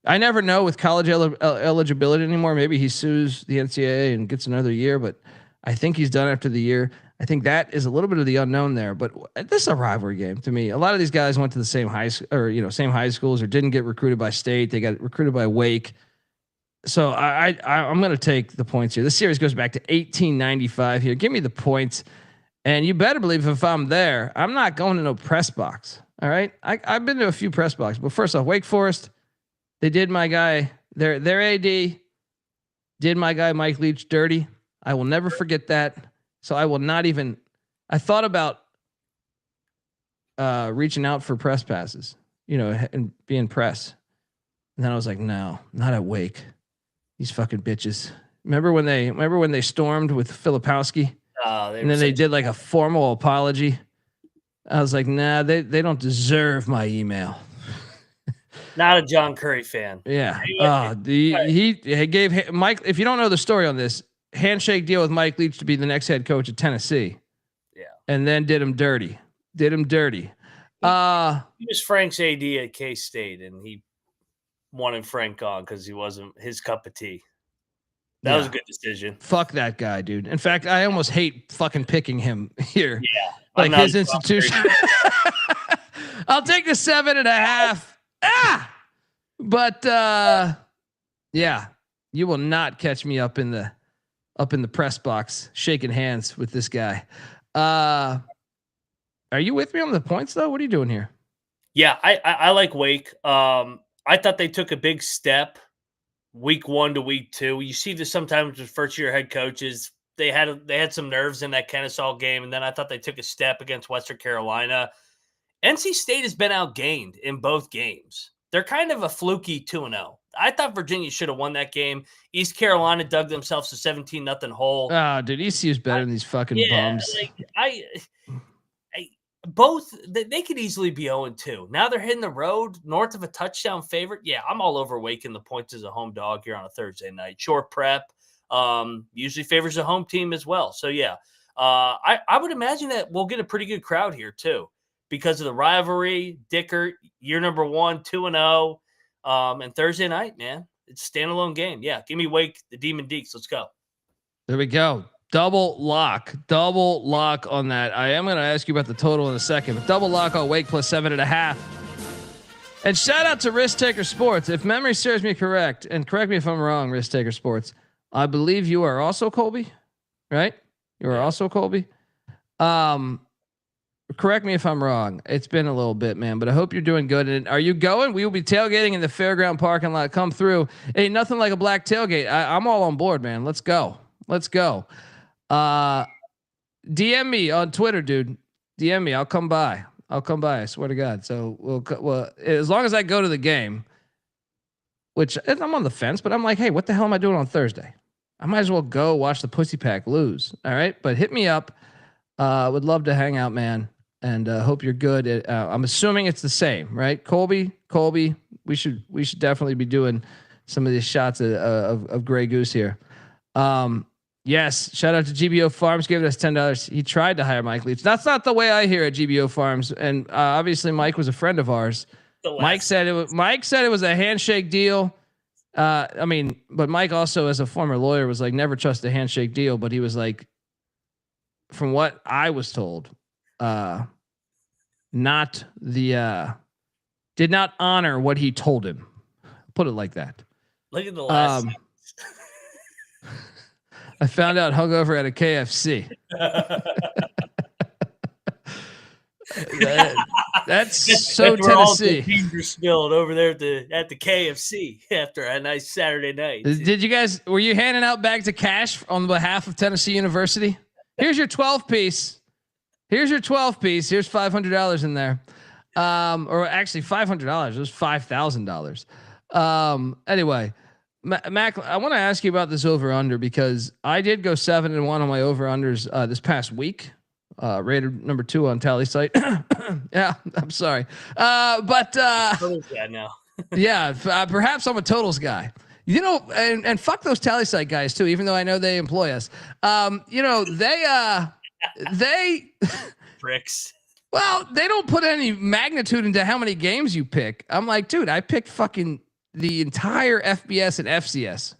I never know with college eligibility anymore. Maybe he sues the NCAA and gets another year, but I think he's done after the year. I think that is a little bit of the unknown there, but this is a rivalry game to me. A lot of these guys went to the same high schools or didn't get recruited by State. They got recruited by Wake. So I'm going to take the points here. This series goes back to 1895 here. Give me the points. And you better believe if I'm there, I'm not going to no press box. All right. I've been to a few press boxes, but first off, Wake Forest, they did my guy, their AD did my guy, Mike Leach, dirty. I will never forget that. So I will not even, I thought about reaching out for press passes, and being press. And then I was like, no, not at Wake. These fucking bitches. Remember when they stormed with Filipowski? And then they did like a formal apology. I was like, nah, they don't deserve my email. Not a John Curry fan. Yeah. He gave Mike, if you don't know the story on this, handshake deal with Mike Leach to be the next head coach at Tennessee. Yeah. And then did him dirty. He was Frank's AD at K-State, and he wanted Frank on because he wasn't his cup of tea. That was a good decision. Fuck that guy, dude. In fact, I almost hate fucking picking him here. Yeah. Like his institution. I'll take the 7.5. But yeah, you will not catch me up in the press box shaking hands with this guy. Are you with me on the points though? What are you doing here? Yeah, I like Wake. I thought they took a big step week 1 to week 2. You see this sometimes with first year head coaches. They had some nerves in that Kennesaw game, and then I thought they took a step against Western Carolina. NC State has been outgained in both games. They're kind of a fluky 2-0. I thought Virginia should have won that game. East Carolina dug themselves a 17-0 hole. Oh, dude, ECU's better than these fucking bums. Both they could easily be 0-2. Now they're hitting the road north of a touchdown favorite. Yeah, I'm all over Wake in the points as a home dog here on a Thursday night. Short prep usually favors a home team as well. So yeah, I would imagine that we'll get a pretty good crowd here too because of the rivalry. Dickert, year number 1, 2-0, and Thursday night, man, it's a standalone game. Yeah, give me Wake, the Demon Deacons. Let's go. There we go. Double lock on that. I am going to ask you about the total in a second, but double lock on Wake plus 7.5. And shout out to Risk Taker Sports. If memory serves me correct, and correct me if I'm wrong, Risk Taker Sports, I believe you are also Colby, right? You are also Colby. Correct me if I'm wrong. It's been a little bit, man, but I hope you're doing good. And are you going? We will be tailgating in the fairground parking lot. Come through. Ain't nothing like a black tailgate. I'm all on board, man. Let's go. DM me on Twitter, dude. DM me. I'll come by. I swear to God. So well, as long as I go to the game, which I'm on the fence, but I'm like, hey, what the hell am I doing on Thursday? I might as well go watch the Pussy Pack lose. All right. But hit me up. Would love to hang out, man. And hope you're good. I'm assuming it's the same, right? Colby, we should definitely be doing some of these shots of Grey Goose here. Yes. Shout out to GBO Farms. Gave us $10. He tried to hire Mike Leach. That's not the way I hear at GBO Farms. And obviously Mike was a friend of ours. Mike said it was a handshake deal. But Mike also, as a former lawyer, was like, never trust a handshake deal. But he was like, from what I was told, did not honor what he told him. Put it like that. Look at the last. I found out hungover at a KFC. That's so Tennessee. All the beans are spilled over there at the KFC after a nice Saturday night. Did you guys? Were you handing out bags of cash on behalf of Tennessee University? Here's your 12 piece. Here's $500 in there. Or actually $500. It was $5,000. Anyway. Mac, I want to ask you about this over under because I did go 7-1 on my over unders this past week. Rated number 2 on Tally site. Yeah, I'm sorry. Totals guy now. Yeah, perhaps I'm a totals guy. You know, and fuck those Tally site guys too, even though I know they employ us. They bricks. Well, they don't put any magnitude into how many games you pick. I'm like, dude, I picked fucking the entire FBS and FCS,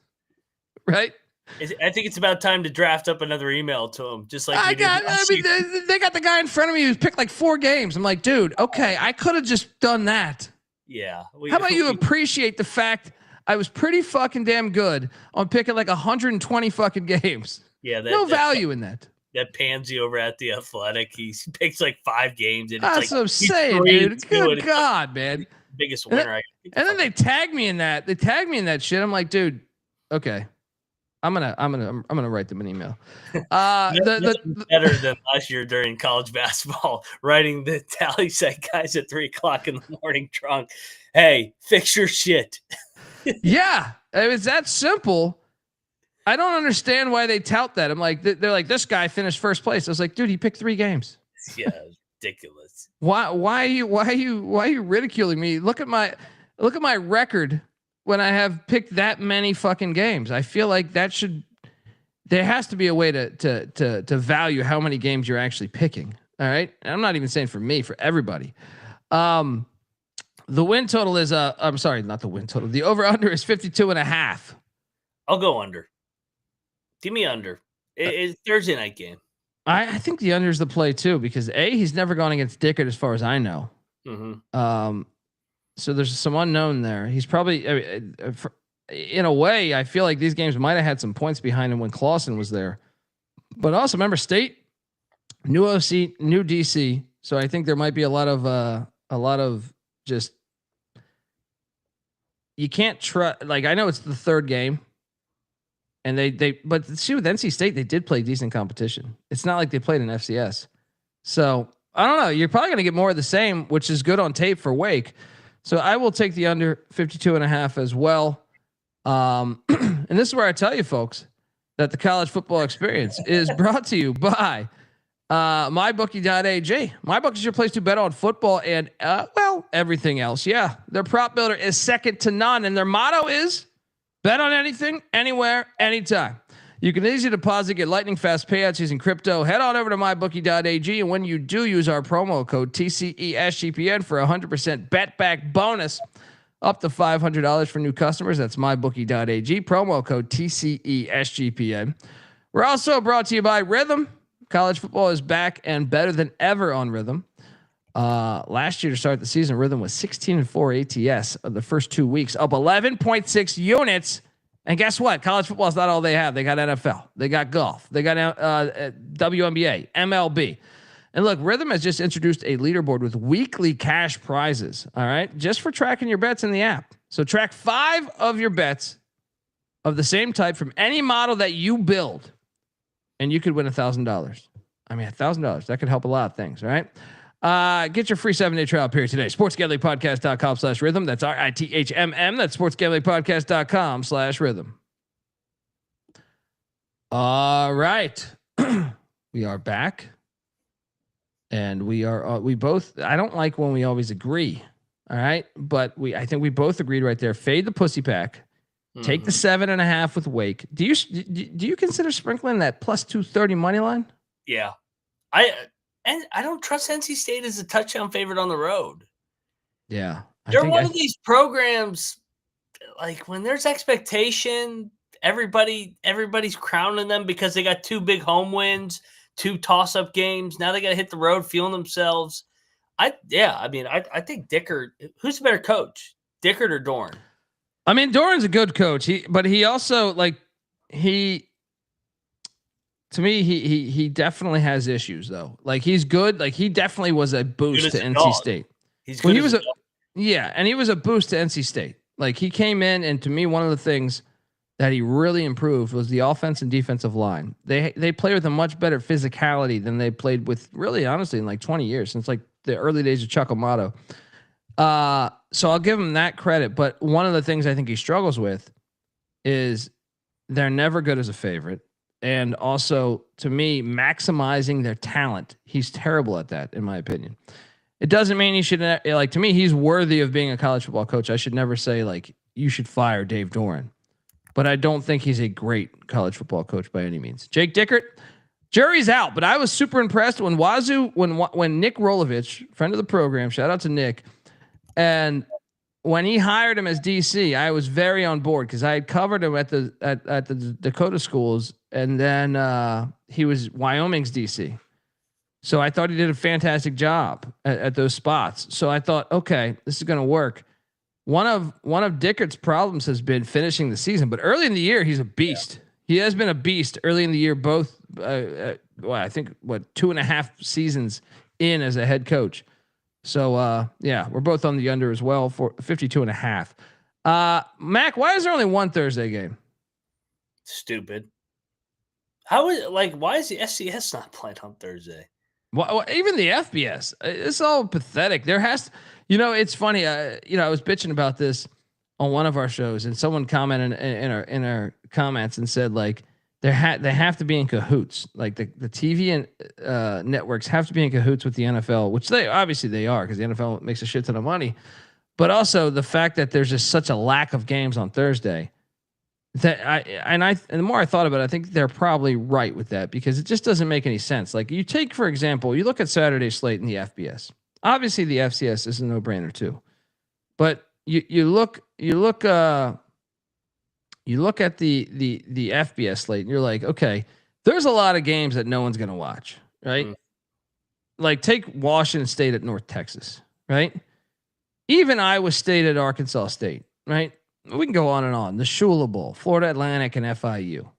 right? I think it's about time to draft up another email to them. Just like they got the guy in front of me who's picked like 4 games. I'm like, dude, okay, I could have just done that. Yeah. How about you appreciate the fact I was pretty fucking damn good on picking like 120 fucking games? Yeah, no value in that. That pansy over at the Athletic, he picks like 5 games. And that's what I'm saying, dude. Good God, man. Biggest winner. And then they tag me in that. They tag me in that shit. I'm like, dude, okay. I'm gonna write them an email. Better than last year during college basketball, writing the Tally site guys at 3:00 in the morning drunk. Hey, fix your shit. Yeah, it's that simple. I don't understand why they tout that. I'm like, they're like, this guy finished first place. I was like, dude, he picked 3 games. Yeah, ridiculous. Why are you ridiculing me? Look at my record when I have picked that many fucking games. I feel like there has to be a way to value how many games you're actually picking. All right. And I'm not even saying for me, for everybody. The win total is I'm sorry, not the win total. The over under is 52.5. I'll go under. Give me under. It's Thursday night game. I think the under is the play too, because he's never gone against Dickert as far as I know. Mm-hmm. So there's some unknown there. He's probably, in a way, I feel like these games might have had some points behind him when Clausen was there. But also remember, State, new OC, new DC. So I think there might be a lot of just, you can't trust. Like, I know it's the third game, and but see, with NC State, they did play decent competition. It's not like they played an FCS. So I don't know. You're probably going to get more of the same, which is good on tape for Wake. So I will take the under 52.5 as well. And this is where I tell you folks that the college football experience is brought to you by mybookie.ag. MyBookie is your place to bet on football and everything else. Yeah, their prop builder is second to none, and their motto is bet on anything, anywhere, anytime. You can easily deposit, get lightning fast payouts using crypto. Head on over to mybookie.ag, and when you do, use our promo code TCESGPN for 100% bet back bonus up to $500 for new customers. That's mybookie.ag, promo code TCESGPN. We're also brought to you by Rhythm. College football is back and better than ever on Rhythm. Last year to start the season, Rhythm was 16-4 ATS of the first 2 weeks, up 11.6 units. And guess what? College football is not all they have. They got NFL, they got golf, they got WNBA, MLB. And look, Rhythm has just introduced a leaderboard with weekly cash prizes. All right, just for tracking your bets in the app. So track 5 of your bets of the same type from any model that you build, and you could win $1,000. I mean, $1,000 that could help a lot of things. All right. Get your free 7-day trial period today. sportsgamblingpodcast.com/rhythm. That's RITHMM. That's sportsgamblingpodcast.com/rhythm. All right. We are back. And we both, I don't like when we always agree. All right. But I think we both agreed right there. Fade the pussy pack. Take the 7.5 with Wake. Do you consider sprinkling that plus 230 money line? Yeah. I don't trust NC State as a touchdown favorite on the road. Yeah. They're one of these programs, like when there's expectation, everybody's crowning them because they got 2 big home wins, 2 toss-up games. Now they got to hit the road, feeling themselves. I think Dickert. Who's the better coach, Dickert or Dorn? I mean, Doran's a good coach. But he also to me, he definitely has issues though. Like he's good. Like he definitely was a boost to NC State. He's good. And he was a boost to NC State. Like he came in, and to me, one of the things that he really improved was the offense and defensive line. They play with a much better physicality than they played with, really, honestly, in like 20 years, since like the early days of Chuck Amato. So I'll give him that credit. But one of the things I think he struggles with is they're never good as a favorite. And also, to me, maximizing their talent. He's terrible at that, in my opinion. It doesn't mean he should, to me, he's worthy of being a college football coach. I should never say, like, you should fire Dave Doran. But I don't think he's a great college football coach by any means. Jake Dickert, jury's out. But I was super impressed when Nick Rolovich, friend of the program, shout out to Nick, and when he hired him as DC, I was very on board because I had covered him at the Dakota schools, and then he was Wyoming's DC. So I thought he did a fantastic job at those spots. So I thought, okay, this is going to work. One of Dickert's problems has been finishing the season, but early in the year he's a beast. Yeah. He has been a beast early in the year. Both, I think 2.5 seasons in as a head coach. So we're both on the under as well for 52.5. Mac, why is there only one Thursday game? Stupid. Why is the FCS not playing on Thursday? Well, even the FBS, it's all pathetic. There has to, it's funny. I was bitching about this on one of our shows, and someone commented in our comments and said, like, they have to be in cahoots. Like the TV and networks have to be in cahoots with the NFL, which they are, because the NFL makes a shit ton of money. But also the fact that there's just such a lack of games on Thursday. And the more I thought about it, I think they're probably right with that, because it just doesn't make any sense. Like you take, for example, you look at Saturday slate in the FBS. Obviously the FCS is a no-brainer too, but you look at the FBS slate and you're like, okay, there's a lot of games that no one's going to watch, right? Like take Washington State at North Texas, right? even Iowa State at Arkansas State, right? We can go on and on. The Shula Bowl, Florida Atlantic and FIU,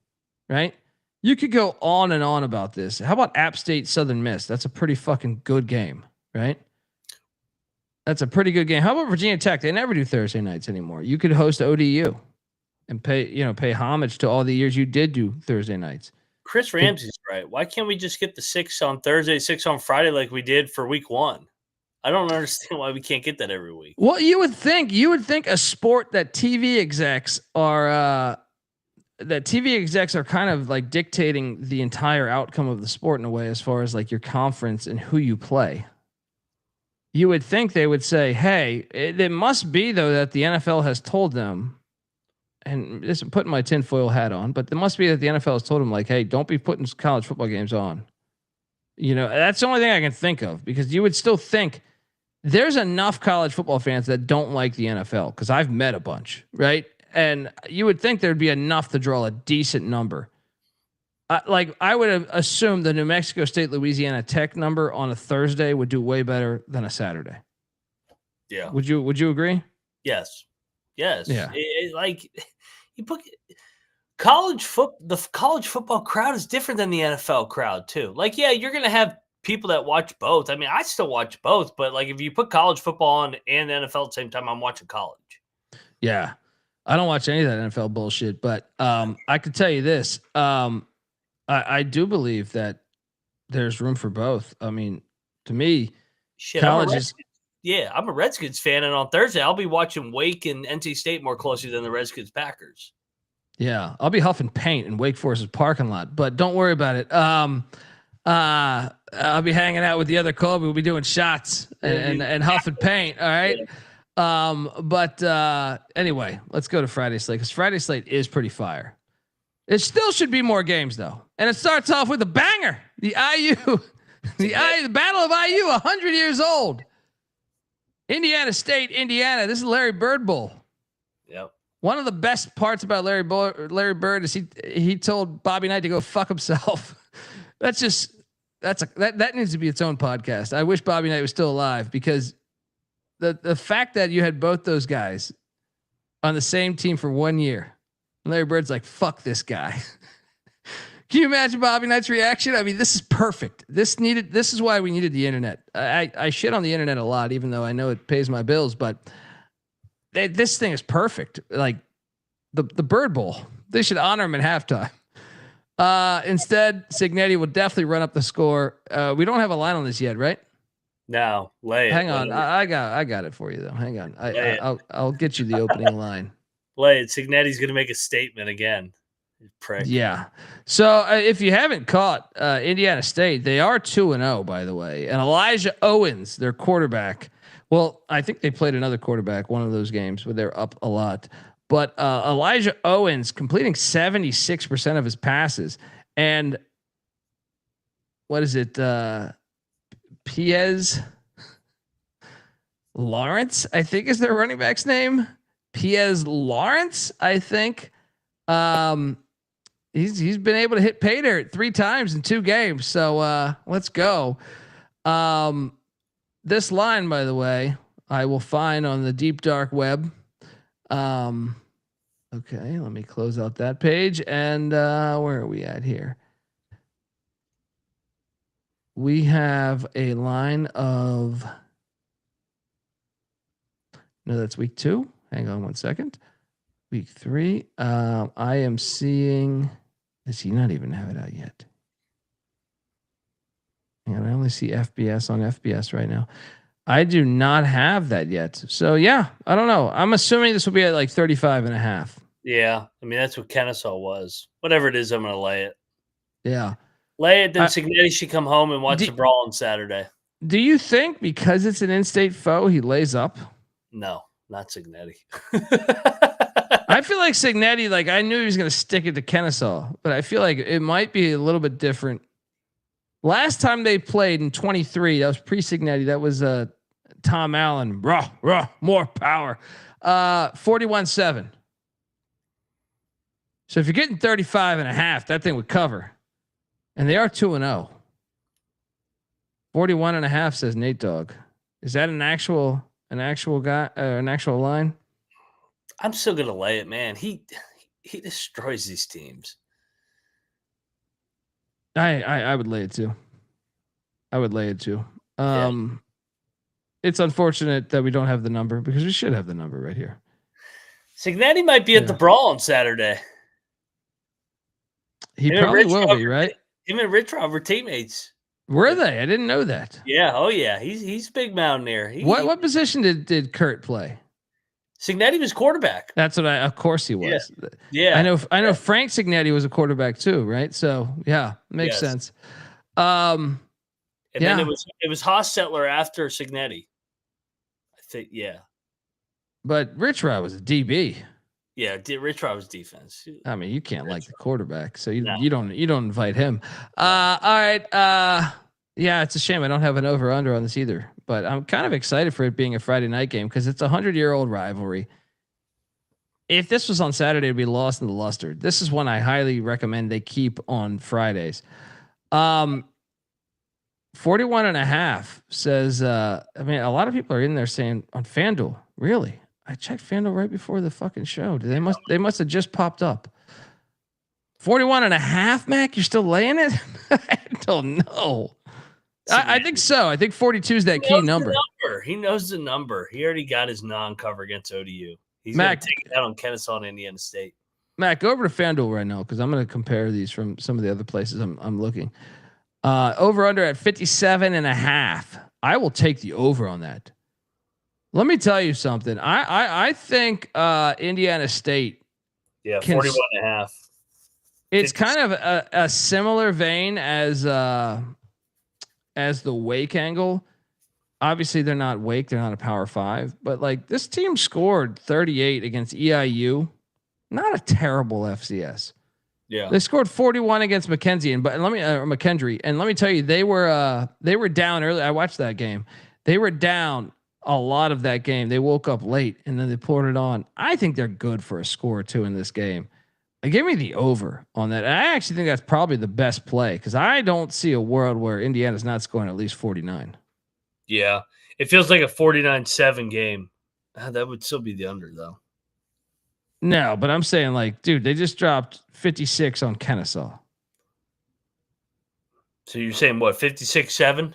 right? You could go on and on about this. How about App State Southern Miss? That's a pretty fucking good game, right? That's a pretty good game. How about Virginia Tech? They never do Thursday nights anymore. You could host ODU and pay homage to all the years you did do Thursday nights. Chris Ramsey's right. Why can't we just get the 6 on Thursday, 6 on Friday like we did for week 1? I don't understand why we can't get that every week. Well, you would think a sport that TV execs are kind of like dictating the entire outcome of the sport in a way, as far as like your conference and who you play. You would think they would say, hey, it must be though that the NFL has told them, and this is putting my tinfoil hat on, but it must be that the NFL has told them like, hey, don't be putting college football games on. That's the only thing I can think of, because you would still think there's enough college football fans that don't like the NFL, because I've met a bunch, right? And you would think there'd be enough to draw a decent number. I would have assumed the New Mexico State Louisiana Tech number on a Thursday would do way better than a Saturday. Yeah. Would you agree? Yes. Yes. Yeah. You put the college football crowd is different than the NFL crowd too. Like, yeah, you're going to have people that watch both. I mean, I still watch both, but like if you put college football on and NFL at the same time, I'm watching college. Yeah. I don't watch any of that NFL bullshit, but I could tell you this. I do believe that there's room for both. I mean, to me, college is. Yeah, I'm a Redskins fan, and on Thursday I'll be watching Wake and NC State more closely than the Redskins Packers. Yeah, I'll be huffing paint in Wake Forest's parking lot, but don't worry about it. I'll be hanging out with the other club. We'll be doing shots and huffing paint. All right. Anyway, let's go to Friday slate, because Friday slate is pretty fire. It still should be more games though, and it starts off with a banger. The Battle of IU, 100 years old. Indiana State, Indiana. This is Larry Bird Bowl. Yep. One of the best parts about Larry Bird is he told Bobby Knight to go fuck himself. That needs to be its own podcast. I wish Bobby Knight was still alive, because the fact that you had both those guys on the same team for 1 year, and Larry Bird's like, fuck this guy. Can you imagine Bobby Knight's reaction? I mean, this is perfect. This is why we needed the internet. I shit on the internet a lot, even though I know it pays my bills, but this thing is perfect. Like the Bird Bowl, they should honor him at halftime. Instead, Cignetti will definitely run up the score. We don't have a line on this yet, right? No, lay it. Hang on. I got it for you though. Hang on. I'll get you the opening line. Lay it. Cignetti's going to make a statement again. Prick. Yeah. So if you haven't caught Indiana State, they are 2-0, by the way. And Elijah Owens, their quarterback. Well, I think they played another quarterback one of those games where they're up a lot. But Elijah Owens completing 76% of his passes. And what is it? Piez Lawrence, I think, is their running back's name. Piez Lawrence, I think. He's been able to hit pay dirt 3 times in 2 games. So let's go. This line, by the way, I will find on the deep dark web. Okay, let me close out that page. And where are we at here? We have a line of. No, that's week 2. Hang on 1 second. Week 3. I am seeing. Does he not even have it out yet? And I only see FBS on FBS right now. I do not have that yet. So yeah, I don't know. I'm assuming this will be at like 35.5. Yeah. I mean, that's what Kennesaw was. Whatever it is, I'm going to lay it. Yeah. Lay it. Then Cignetti should come home and watch the Brawl on Saturday. Do you think because it's an in-state foe, he lays up? No, not Cignetti. I feel like Cignetti, like I knew he was going to stick it to Kennesaw, but I feel like it might be a little bit different. Last time they played in 23, that was pre-Cignetti. That was Tom Allen. Raw, more power. 41-7. So if you're getting 35.5, that thing would cover. And they are 2-0. 41.5 says Nate Dogg. Is that an actual an actual guy, an actual line? I'm still gonna lay it, man. He destroys these teams. I would lay it too. I would lay it too. Yeah. It's unfortunate that we don't have the number because we should have the number right here. Signetti might be at the Brawl on Saturday. He probably will be, right? Him and Rich Rob were teammates. Were they? I didn't know that. Yeah. Oh yeah. He's a big mountaineer. What position did Kurt play? Signetti was quarterback. That's what of course he was. Yeah. I know Frank Signetti was a quarterback too, right? So yeah, makes sense. And then it was Hostetler after Signetti. I think, yeah. But Rich Rod was a DB. Yeah, Rich Rod was defense. I mean, you can't like the quarterback, so you don't invite him. All right. Yeah, it's a shame I don't have an over under on this either, but I'm kind of excited for it being a Friday night game because it's a 100-year-old rivalry. If this was on Saturday, it'd be lost in the luster. This is one I highly recommend they keep on Fridays. 41.5 says, I mean, a lot of people are in there saying on FanDuel, really? I checked FanDuel right before the fucking show. They must have just popped up. 41.5, Mac, you're still laying it? I don't know. I think so. I think 42 is that key number. He knows the number. He already got his non-cover against ODU. He's going to take it out on Kennesaw and Indiana State. Mac, go over to FanDuel right now because I'm going to compare these from some of the other places I'm looking. Over under at 57.5. I will take the over on that. Let me tell you something. I think Indiana State. Yeah, 41.5. It's kind of a similar vein as the Wake angle. Obviously, they're not Wake. They're not a Power 5. But like this team scored 38 against EIU. Not a terrible FCS. Yeah, they scored 41 against McKendree, and let me tell you, they were down early. I watched that game. They were down a lot of that game. They woke up late and then they poured it on. I think they're good for a score or two in this game. Give me the over on that. I actually think that's probably the best play because I don't see a world where Indiana's not scoring at least 49. Yeah, it feels like a 49-7 game. That would still be the under though. No, but I'm saying like, dude, they just dropped 56 on Kennesaw. So you're saying what, 56-7?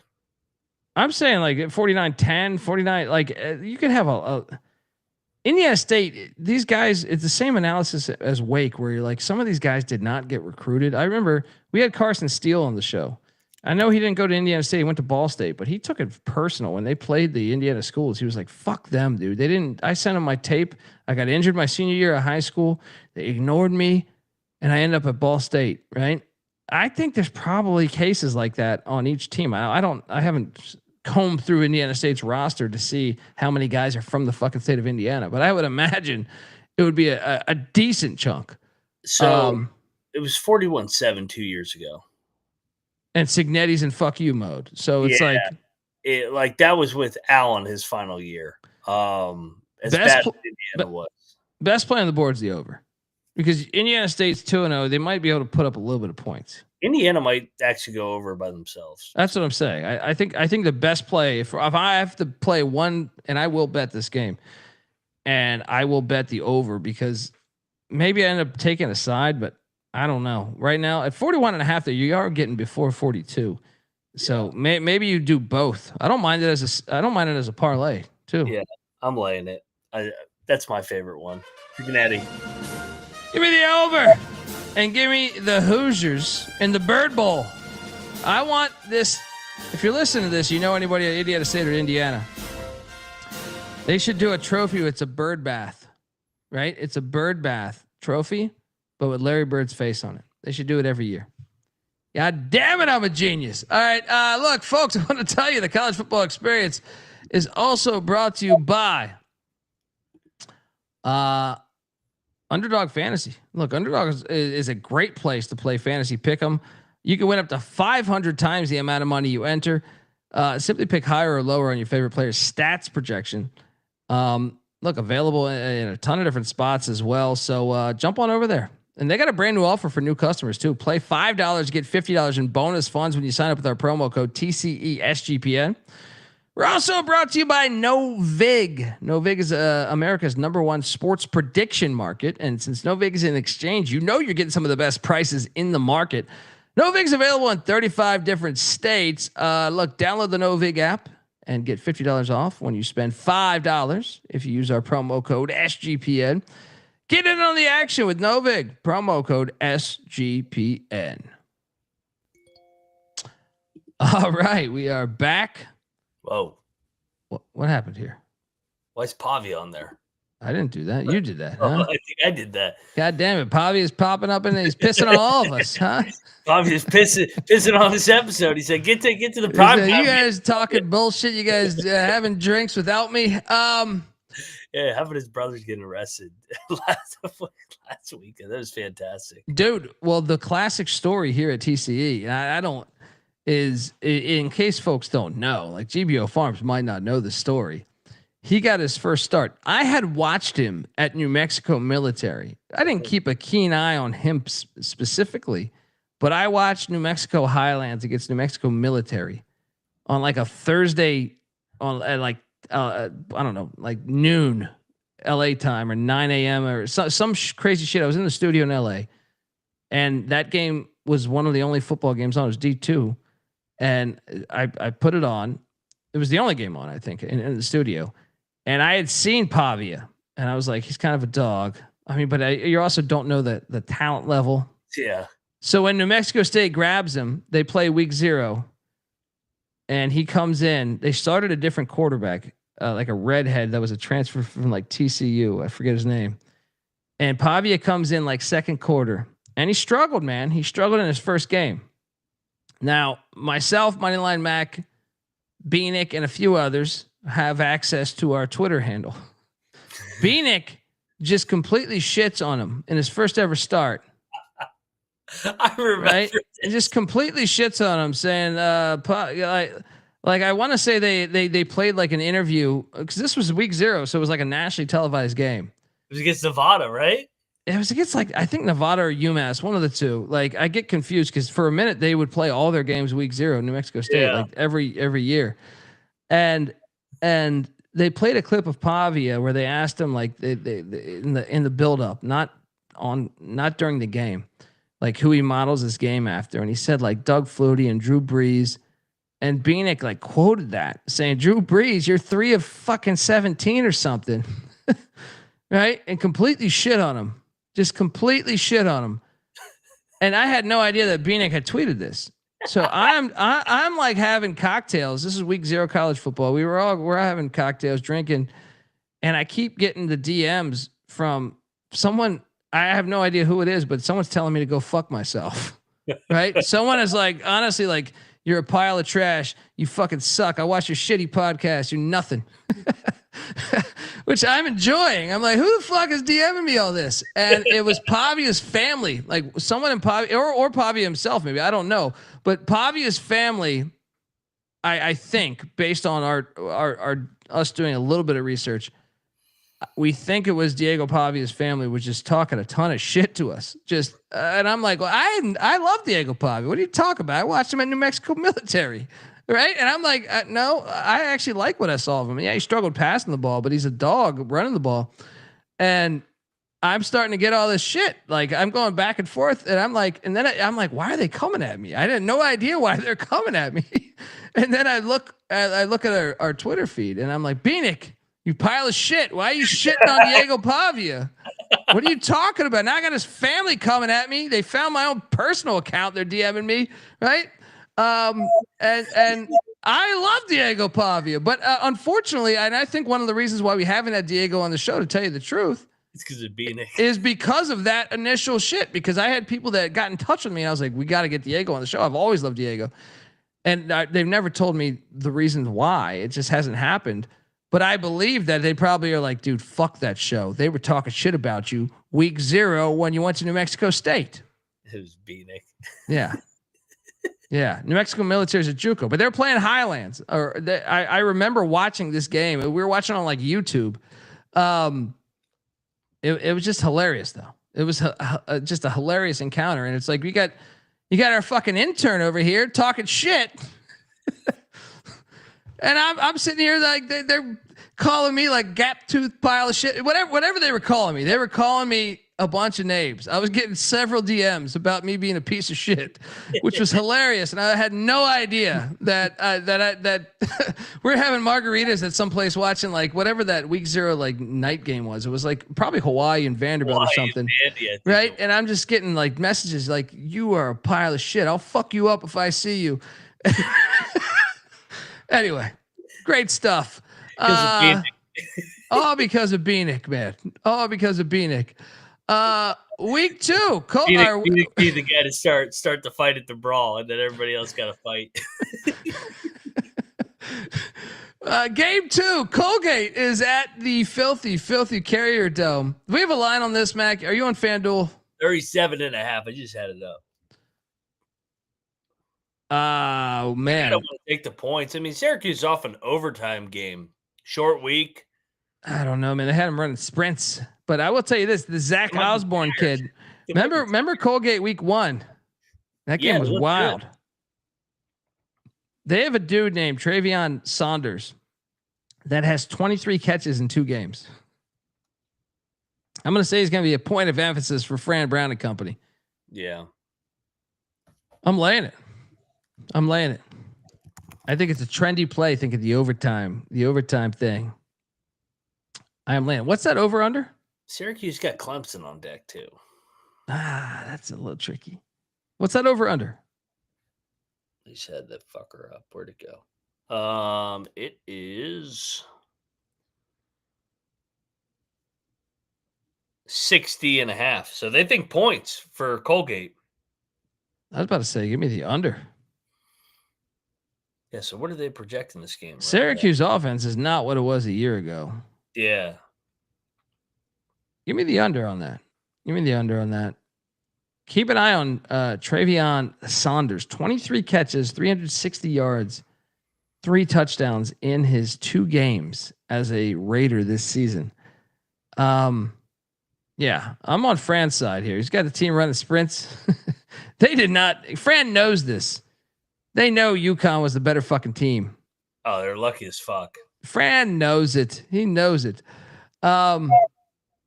I'm saying like 49-10, 49. Like you could have a Indiana State. These guys, it's the same analysis as Wake, where you're like, some of these guys did not get recruited. I remember we had Carson Steele on the show. I know he didn't go to Indiana State; he went to Ball State, but he took it personal when they played the Indiana schools. He was like, "Fuck them, dude. They didn't." I sent him my tape. I got injured my senior year of high school. They ignored me, and I ended up at Ball State. Right? I think there's probably cases like that on each team. I haven't combed through Indiana State's roster to see how many guys are from the fucking state of Indiana, but I would imagine it would be a decent chunk. So it was 41-7 2 years ago. And Signetti's in fuck you mode. So it's like that was with Allen his final year. As bad as Indiana was. Best play on the board is the over. Because Indiana State's 2-0, they might be able to put up a little bit of points. Indiana might actually go over by themselves. That's what I'm saying. I think the best play, if I have to play one, and I will bet this game, and I will bet the over because maybe I end up taking a side, but I don't know. Right now at 41.5, there you are getting before 42. So maybe you do both. I don't mind it as a parlay too. Yeah, I'm laying it. That's my favorite one. Cincinnati. Give me the over and give me the Hoosiers in the Bird Bowl. I want this. If you're listening to this, you know anybody at Indiana State or Indiana. They should do a trophy. It's a bird bath, right? It's a bird bath trophy, but with Larry Bird's face on it. They should do it every year. God damn it, I'm a genius. All right, look, folks, I want to tell you the college football experience is also brought to you by Underdog Fantasy. Look, Underdog is a great place to play fantasy pick'em. You can win up to 500 times the amount of money you enter. Simply pick higher or lower on your favorite player's stats projection. Look, available in a ton of different spots as well. So jump on over there. And they got a brand new offer for new customers too. Play $5, get $50 in bonus funds when you sign up with our promo code TCESGPN. We're also brought to you by Novig. Novig is America's #1 sports prediction market. And since Novig is an exchange, you know you're getting some of the best prices in the market. Novig is available in 35 different states. Look, download the Novig app and get $50 off when you spend $5 if you use our promo code SGPN. Get in on the action with Novig. Promo code SGPN. All right, we are back. Whoa. What happened here? Why is Pavia on there? I didn't do that. You did that, huh? I think I did that. God damn it. Pavia is popping up and he's pissing on all of us, huh? Pavia's pissing on this episode. He said, get to the prime time. You guys talking bullshit. You guys having drinks without me. Yeah, how about his brother's getting arrested last week? That was fantastic. Dude, well, the classic story here at TCE, I don't, is in case folks don't know, like GBO Farms might not know the story. He got his first start. I had watched him at New Mexico Military. I didn't keep a keen eye on him specifically, but I watched New Mexico Highlands against New Mexico Military on like a Thursday at like, I don't know, like noon LA time or 9 a.m. or some crazy shit. I was in the studio in LA, and that game was one of the only football games on. It was D2. And I put it on. It was the only game on, I think, in the studio. And I had seen Pavia, and I was like, he's kind of a dog. I mean, but you also don't know the talent level. Yeah. So when New Mexico State grabs him, they play week 0, and he comes in. They started a different quarterback, like a redhead that was a transfer from like TCU. I forget his name. And Pavia comes in like second quarter, and he struggled, man. He struggled in his first game. Now, myself, Moneyline Mac, Beanick, and a few others have access to our Twitter handle. Beanick just completely shits on him in his first ever start. I remember. Right? It just completely shits on him, saying, like I want to say they played like an interview, because this was week 0, so it was like a nationally televised game. It was against Nevada, right? It was against like, I think Nevada or UMass, one of the two. Like I get confused because for a minute they would play all their games week 0, New Mexico State, like every year. And they played a clip of Pavia where they asked him like they in the build up, not during the game, like who he models his game after. And he said like Doug Flutie and Drew Brees, and Beanick like quoted that saying, Drew Brees, you're 3 of fucking 17 or something. Right. And completely shit on him. Just completely shit on him. And I had no idea that Beanick had tweeted this. So I'm like having cocktails. This is week 0 college football. We're having cocktails, drinking, and I keep getting the DMs from someone. I have no idea who it is, but someone's telling me to go fuck myself. Right? Someone is like, honestly, like, you're a pile of trash. You fucking suck. I watch your shitty podcast. You're nothing. Which I'm enjoying. I'm like, who the fuck is DMing me all this? And it was Pavia's family, like someone in Pavia or Pavia himself, maybe, I don't know. But Pavia's family, I think, based on our us doing a little bit of research, we think it was Diego Pavia's family was just talking a ton of shit to us. Just and I'm like, well, I love Diego Pavia. What are you talking about? I watched him at New Mexico Military. Right. And I'm like, no, I actually like what I saw of him. Yeah, he struggled passing the ball, but he's a dog running the ball. And I'm starting to get all this shit. Like I'm going back and forth, and I'm like, and then I'm like, why are they coming at me? I had no idea why they're coming at me. And then I look at our Twitter feed, and I'm like, Beanick, you pile of shit. Why are you shitting on Diego Pavia? What are you talking about? Now I got his family coming at me. They found my own personal account. They're DMing me. Right. And I love Diego Pavia, but unfortunately, and I think one of the reasons why we haven't had Diego on the show, to tell you the truth, it's because of Beanick. Is because of that initial shit. Because I had people that got in touch with me, and I was like, we got to get Diego on the show. I've always loved Diego, and they've never told me the reasons why. It just hasn't happened. But I believe that they probably are like, dude, fuck that show. They were talking shit about you week 0 when you went to New Mexico State. It was Beanick. Yeah. Yeah, New Mexico Military is a JUCO, but they're playing Highlands. I remember watching this game. We were watching on like YouTube. It was just hilarious, though. It was just a hilarious encounter, and it's like you got our fucking intern over here talking shit. And I'm sitting here like they're calling me like gap tooth pile of shit. Whatever they were calling me. They were calling me a bunch of names. I was getting several DMs about me being a piece of shit, which was hilarious. And I had no idea that we're having margaritas at some place watching like whatever that week 0 like night game was. It was like probably Hawaii and Vanderbilt or something. Right. And I'm just getting like messages like, you are a pile of shit. I'll fuck you up if I see you. Anyway, great stuff. All because of Beanick, man. All because of Beanick. Week 2. Beanick be the guy to start the fight at the Brawl, and then everybody else got to fight. Game 2. Colgate is at the filthy Carrier Dome. Do we have a line on this, Mac? Are you on FanDuel? 37.5. I just had it up. Oh, man. I don't want to take the points. I mean, Syracuse is off an overtime game. Short week. I don't know, man. They had him running sprints. But I will tell you this, the Zach Osborne kid. Remember Colgate week 1? That game was wild. Good. They have a dude named Travion Saunders that has 23 catches in 2 games. I'm going to say he's going to be a point of emphasis for Fran Brown and company. Yeah. I'm laying it. I think it's a trendy play. Think of the overtime thing. I am laying. What's that over under? Syracuse got Clemson on deck too. That's a little tricky. What's that over under? He said that fucker up. Where'd it go? It is 60.5. So they think points for Colgate. I was about to say, give me the under. Yeah, so what are they projecting this game? Syracuse offense is not what it was a year ago. Yeah. Give me the under on that. Keep an eye on Travion Saunders. 23 catches, 360 yards, 3 touchdowns in his 2 games as a Raider this season. Yeah, I'm on Fran's side here. He's got the team running sprints. They did not. Fran knows this. They know UConn was the better fucking team. Oh, they're lucky as fuck. Fran knows it. He knows it.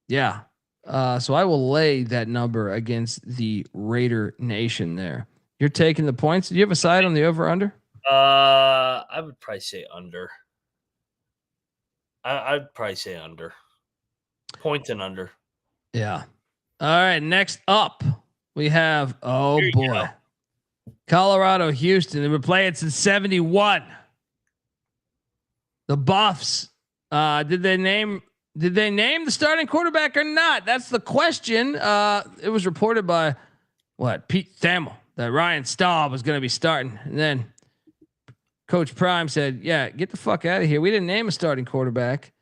Yeah. So I will lay that number against the Raider Nation there. You're taking the points. Do you have a side on the over under? I would probably say under. I'd probably say under. Points and under. Yeah. All right. Next up, we have boy. Colorado, Houston. They were playing since 71. The Buffs. Did they name the starting quarterback or not? That's the question. It was reported by Pete Thamel that Ryan Staub was going to be starting, and then Coach Prime said, "Yeah, get the fuck out of here. We didn't name a starting quarterback."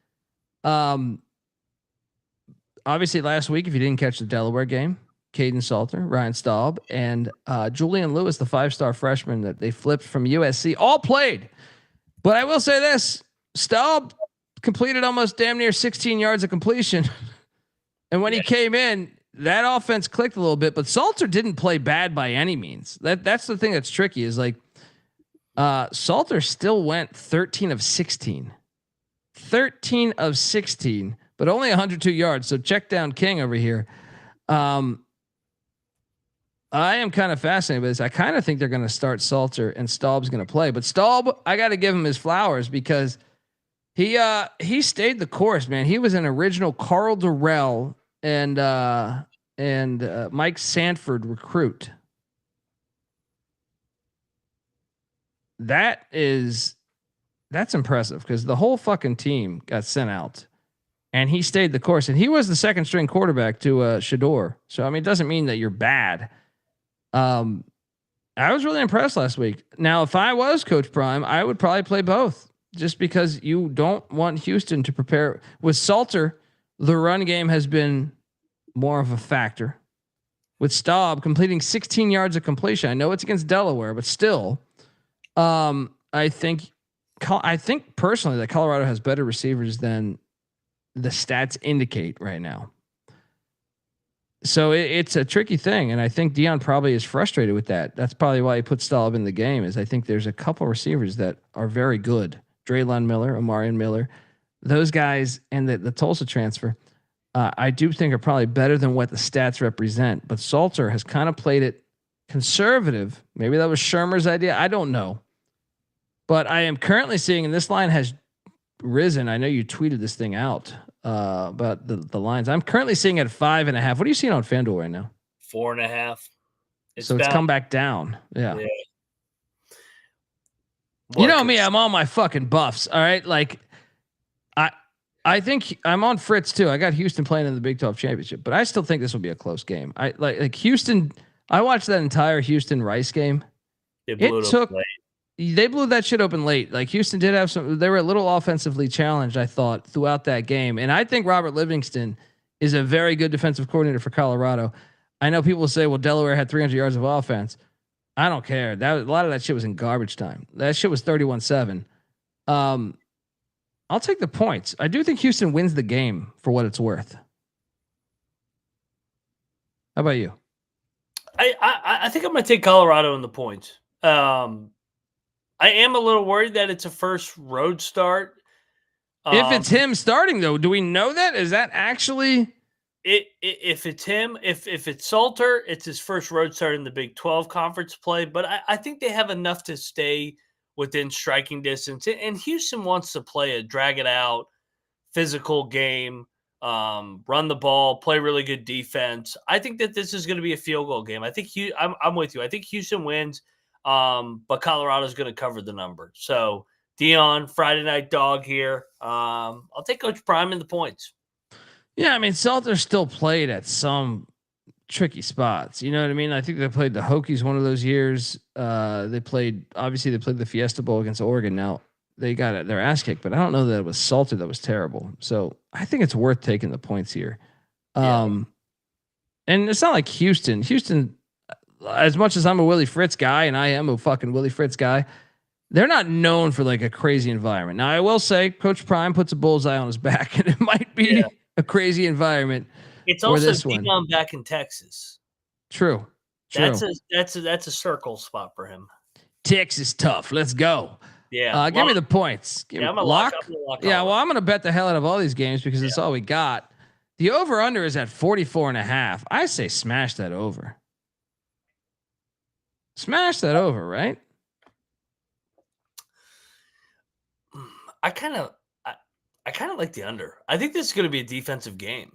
Obviously, last week, if you didn't catch the Delaware game, Caden Salter, Ryan Staub, and Julian Lewis, the 5-star freshman that they flipped from USC, all played. But I will say this: Staub completed almost damn near 16 yards of completion. And when he came in, that offense clicked a little bit, but Salter didn't play bad by any means. That's the thing that's tricky is like, Salter still went 13 of 16, but only 102 yards. So check down King over here. I am kind of fascinated with this. I kind of think they're going to start Salter and Staub's going to play, but Staub, I got to give him his flowers because he stayed the course, man. He was an original Carl Durrell and Mike Sanford recruit. That's impressive because the whole fucking team got sent out and he stayed the course, and he was the second string quarterback to Shador. So, I mean, it doesn't mean that you're bad. I was really impressed last week. Now, if I was Coach Prime, I would probably play both. Just because you don't want Houston to prepare with Salter, the run game has been more of a factor. With Staub completing 16 yards of completion, I know it's against Delaware, but still, I think personally that Colorado has better receivers than the stats indicate right now. So it's a tricky thing, and I think Deion probably is frustrated with that. That's probably why he put Staub in the game. Is I think there's a couple receivers that are very good. Draylon Miller, Omarion Miller, those guys, and the Tulsa transfer, I do think are probably better than what the stats represent. But Salter has kind of played it conservative. Maybe that was Shermer's idea. I don't know. But I am currently seeing, and this line has risen. I know you tweeted this thing out about the lines. I'm currently seeing at 5.5. What are you seeing on FanDuel right now? 4.5. So it's come back down. Yeah. What, you know me, I'm on my fucking buffs. All right. Like I think I'm on Fritz too. I got Houston playing in the Big 12 championship, but I still think this will be a close game. I like Houston. I watched that entire Houston Rice game. They blew that shit open late. Like Houston did have they were a little offensively challenged, I thought, throughout that game. And I think Robert Livingston is a very good defensive coordinator for Colorado. I know people say, well, Delaware had 300 yards of offense. I don't care. A lot of that shit was in garbage time. That shit was 31-7. I'll take the points. I do think Houston wins the game for what it's worth. How about you? I think I'm going to take Colorado in the points. I am a little worried that it's a first road start. If it's him starting, though, do we know that? Is that actually... If it's him, if it's Salter, it's his first road start in the Big 12 conference play. But I think they have enough to stay within striking distance. And Houston wants to play a drag it out, physical game, run the ball, play really good defense. I think that this is going to be a field goal game. I think I'm with you. I think Houston wins, but Colorado's going to cover the number. So Deion, Friday night dog here. I'll take Coach Prime in the points. Yeah, I mean, Salter still played at some tricky spots. You know what I mean? I think they played the Hokies one of those years. They played the Fiesta Bowl against Oregon. Now they got their ass kicked, but I don't know that it was Salter that was terrible. So I think it's worth taking the points here. And it's not like Houston, as much as I'm a Willie Fritz guy and I am a fucking Willie Fritz guy, they're not known for like a crazy environment. Now I will say Coach Prime puts a bullseye on his back and it might be a crazy environment. It's also Deion back in Texas. True. That's a circle spot for him. Texas tough. Let's go. Yeah. Give me the points. Give me I'm a lock. lock. Yeah. Well, I'm going to bet the hell out of all these games because it's all we got. The over under is at 44.5. I say smash that over. Smash that over, right? I kind of like the under. I think this is going to be a defensive game.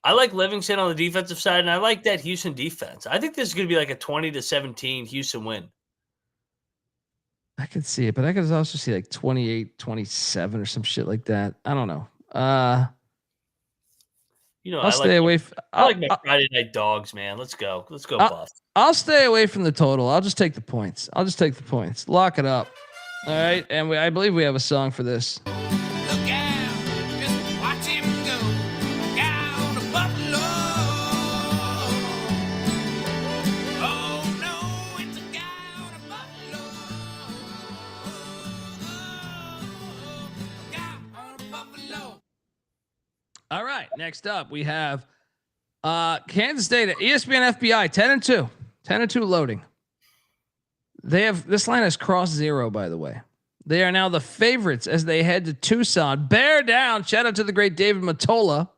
I like Livingston on the defensive side, and I like that Houston defense. I think this is going to be like a 20-17 Houston win. I could see it, but I could also see like 28-27 or some shit like that. I don't know. I'll stay away. I like my Friday night dogs, man. Let's go. Buff. I'll stay away from the total. I'll just take the points. Lock it up. All right, and I believe we have a song for this. Look out, just watch him go down to Buffalo. Oh no, it's a guy on a Buffalo. Guy on a Buffalo. All right, next up we have Kansas State, ESPN FBI 10-2 loading. This line has crossed 0, by the way. They are now the favorites as they head to Tucson. Bear down. Shout out to the great David Matola.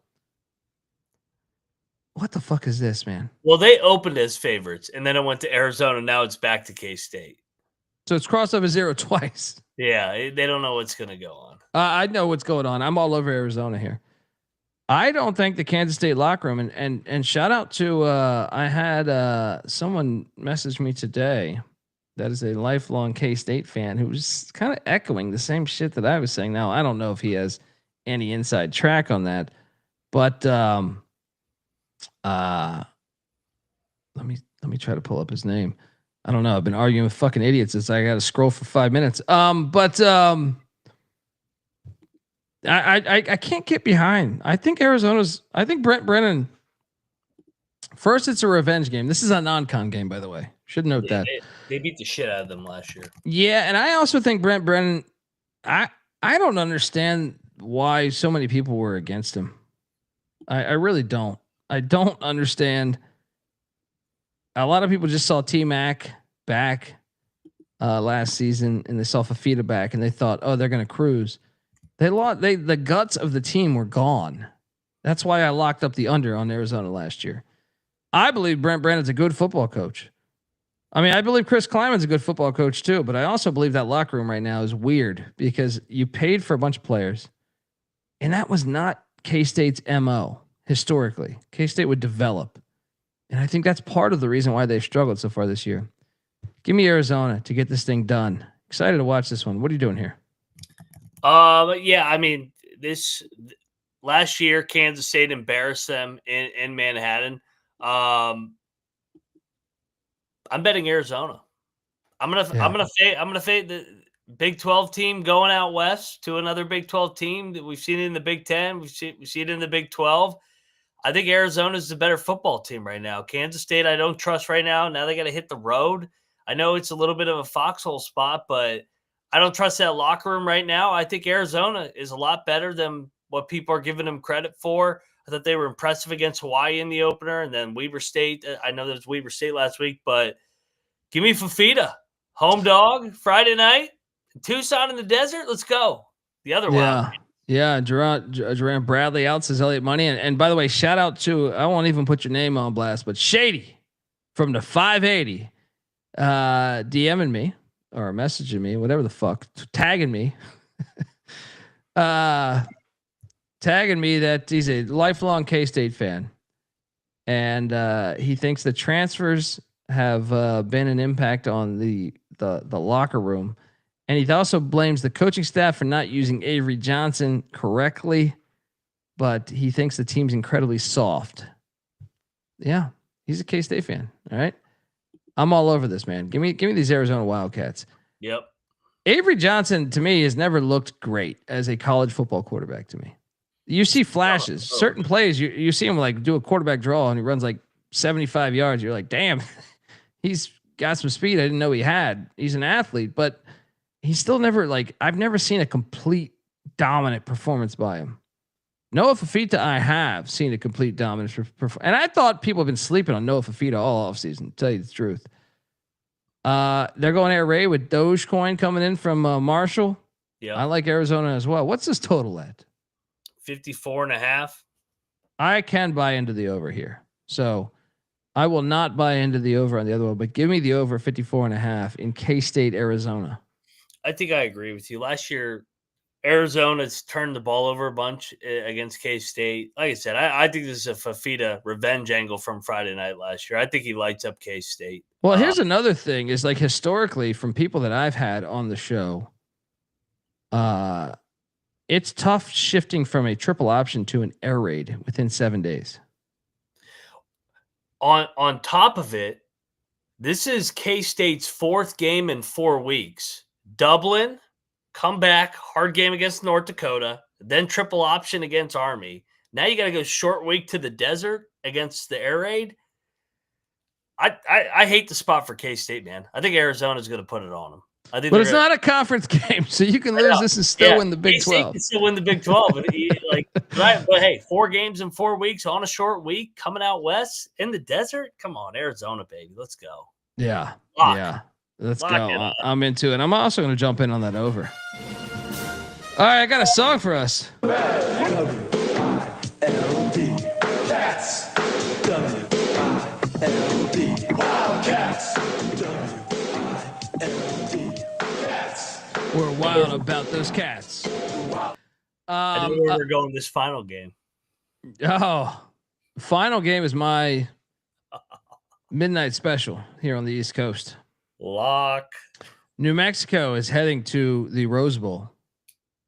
What the fuck is this, man? Well, they opened as favorites, and then it went to Arizona. Now it's back to K-State. So it's crossed over 0 twice. Yeah, they don't know what's going to go on. I know what's going on. I'm all over Arizona here. I don't think the Kansas State locker room, and shout out to I had someone message me today that is a lifelong K-State fan who was kind of echoing the same shit that I was saying. Now, I don't know if he has any inside track on that, but let me try to pull up his name. I don't know. I've been arguing with fucking idiots since I got to scroll for 5 minutes. I can't get behind. I think Brent Brennan. First, it's a revenge game. This is a non-con game, by the way. Should note that. They beat the shit out of them last year. Yeah, and I also think Brent Brennan, I don't understand why so many people were against him. I really don't. I don't understand. A lot of people just saw T-Mac back. last season, and they saw Fifita back, and they thought, oh, they're going to cruise. They lost. The guts of the team were gone. That's why I locked up the under on Arizona last year. I believe Brent Brandon's a good football coach. I mean, I believe Chris Kleiman's a good football coach too, but I also believe that locker room right now is weird because you paid for a bunch of players, and that was not K-State's MO historically. K-State would develop, and I think that's part of the reason why they've struggled so far this year. Give me Arizona to get this thing done. Excited to watch this one. What are you doing here? Yeah, I mean, this last year, Kansas State embarrassed them in Manhattan. I'm betting Arizona. I'm gonna fade the Big 12 team going out west to another Big 12 team that we've seen it in the Big 10. We see it in the Big 12. I think Arizona is the better football team right now. Kansas State, I don't trust right now. Now they got to hit the road. I know it's a little bit of a foxhole spot, but I don't trust that locker room right now. I think Arizona is a lot better than what people are giving them credit for. I thought they were impressive against Hawaii in the opener, and then Weber State. I know there was Weber State last week, but give me Fifita, home dog, Friday night, Tucson in the desert. Let's go. The other one. Yeah, Jerron Bradley out, says Elliot Money. And by the way, shout out to, I won't even put your name on blast, but Shady from the 580 DMing me or messaging me, whatever the fuck, tagging me. Tagging me that he's a lifelong K-State fan. And he thinks the transfers have been an impact on the locker room. And he also blames the coaching staff for not using Avery Johnson correctly, but he thinks the team's incredibly soft. Yeah, he's a K-State fan. All right, I'm all over this, man. Give me these Arizona Wildcats. Yep. Avery Johnson to me has never looked great as a college football quarterback. To me, you see flashes, certain plays. You see him like do a quarterback draw and he runs like 75 yards. You're like, damn, he's got some speed I didn't know he had. He's an athlete, but he's still never I've never seen a complete dominant performance by him. Noah Fifita, I have seen a complete dominant and I thought people have been sleeping on Noah Fifita all offseason, to tell you the truth. They're going Air Raid with Dogecoin coming in from Marshall. Yeah. I like Arizona as well. What's this total at? 54.5. I can buy into the over here. So I will not buy into the over on the other one, but give me the over 54.5 in K-State, Arizona. I think I agree with you. Last year, Arizona's turned the ball over a bunch against K-State. Like I said, I think this is a Fifita revenge angle from Friday night last year. I think he lights up K-State. Well, here's another thing is historically from people that I've had on the show, it's tough shifting from a triple option to an air raid within 7 days. On top of it, this is K-State's fourth game in 4 weeks. Dublin, come back, hard game against North Dakota, then triple option against Army. Now you got to go short week to the desert against the air raid. I hate the spot for K-State, man. I think Arizona's going to put it on them. But it's not a conference game, so you can lose this and still win the Big 12. Can still win the Big 12. But hey, 4 games in 4 weeks on a short week, coming out west in the desert. Come on, Arizona, baby, let's go. Yeah, Lock. yeah, let's go. I'm into it. I'm also going to jump in on that over. All right, I got a song for us. We're wild about those cats. I knew where we're going this final game. Final game is my midnight special here on the East Coast. Lock. New Mexico is heading to the Rose Bowl,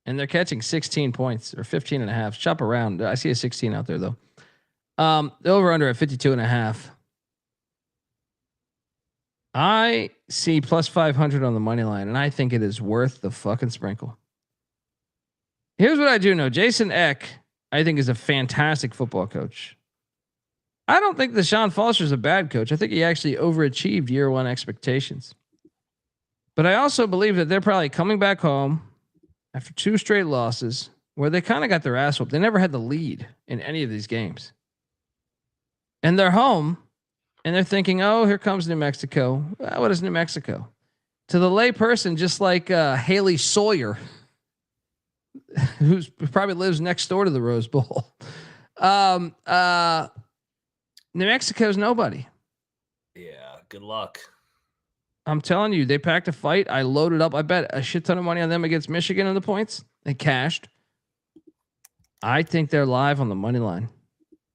and they're catching 16 points or 15 and a half. Shop around. I see a 16 out there though. The over under at 52 and a half. I see plus 500 on the money line, and I think it is worth the fucking sprinkle. Here's what I do know. Jason Eck, I think, is a fantastic football coach. I don't think that Sean Foster is a bad coach. I think he actually overachieved year one expectations. But I also believe that they're probably coming back home after 2 straight losses where they kind of got their ass whooped. They never had the lead in any of these games. And they're home. And they're thinking, oh, here comes New Mexico. What is New Mexico? to the lay person, just like Haley Sawyer, who probably lives next door to the Rose Bowl. New Mexico's nobody. Yeah, good luck. I'm telling you, they packed a fight. I loaded up. I bet a shit ton of money on them against Michigan in the points. They cashed. I think they're live on the money line.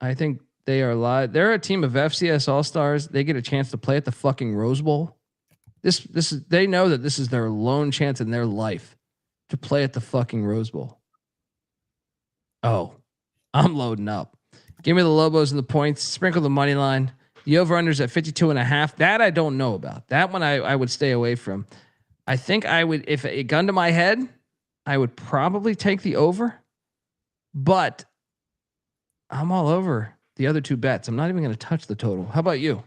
I think they are live. They're a team of FCS All-Stars. They get a chance to play at the fucking Rose Bowl. This is, they know that this is their lone chance in their life to play at the fucking Rose Bowl. Oh, I'm loading up. Give me the Lobos and the points. Sprinkle the money line. The over-unders at 52.5. That I don't know about. That one I would stay away from. I think I would, if a gun to my head, I would probably take the over. But I'm all over the other two bets. I'm not even going to touch the total. How about you?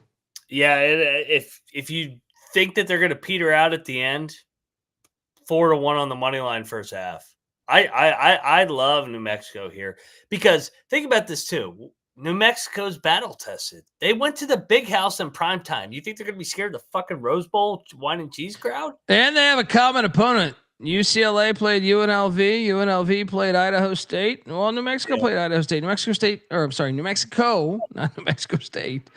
Yeah, if you think that they're going to peter out at the end, 4-1 on the money line first half. I love New Mexico here because think about this too. New Mexico's battle tested. They went to the big house in prime time. You think they're going to be scared of the fucking Rose Bowl wine and cheese crowd? And they have a common opponent. UCLA played UNLV. UNLV played Idaho State. Well, New Mexico played Idaho State. New Mexico, not New Mexico State,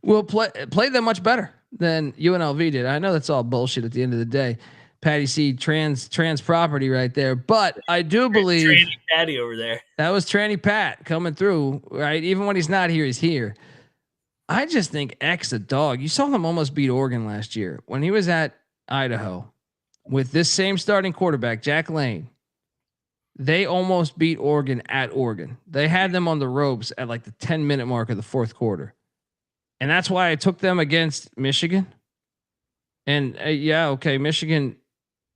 will play them much better than UNLV did. I know that's all bullshit at the end of the day. Patty C, trans property right there. But I do believe Tranny Patty over there. That was Tranny Pat coming through, right? Even when he's not here, he's here. I just think X a dog. You saw them almost beat Oregon last year when he was at Idaho with this same starting quarterback, Jack Lane. They almost beat Oregon at Oregon. They had them on the ropes at like the 10-minute mark of the fourth quarter. And that's why I took them against Michigan. And Michigan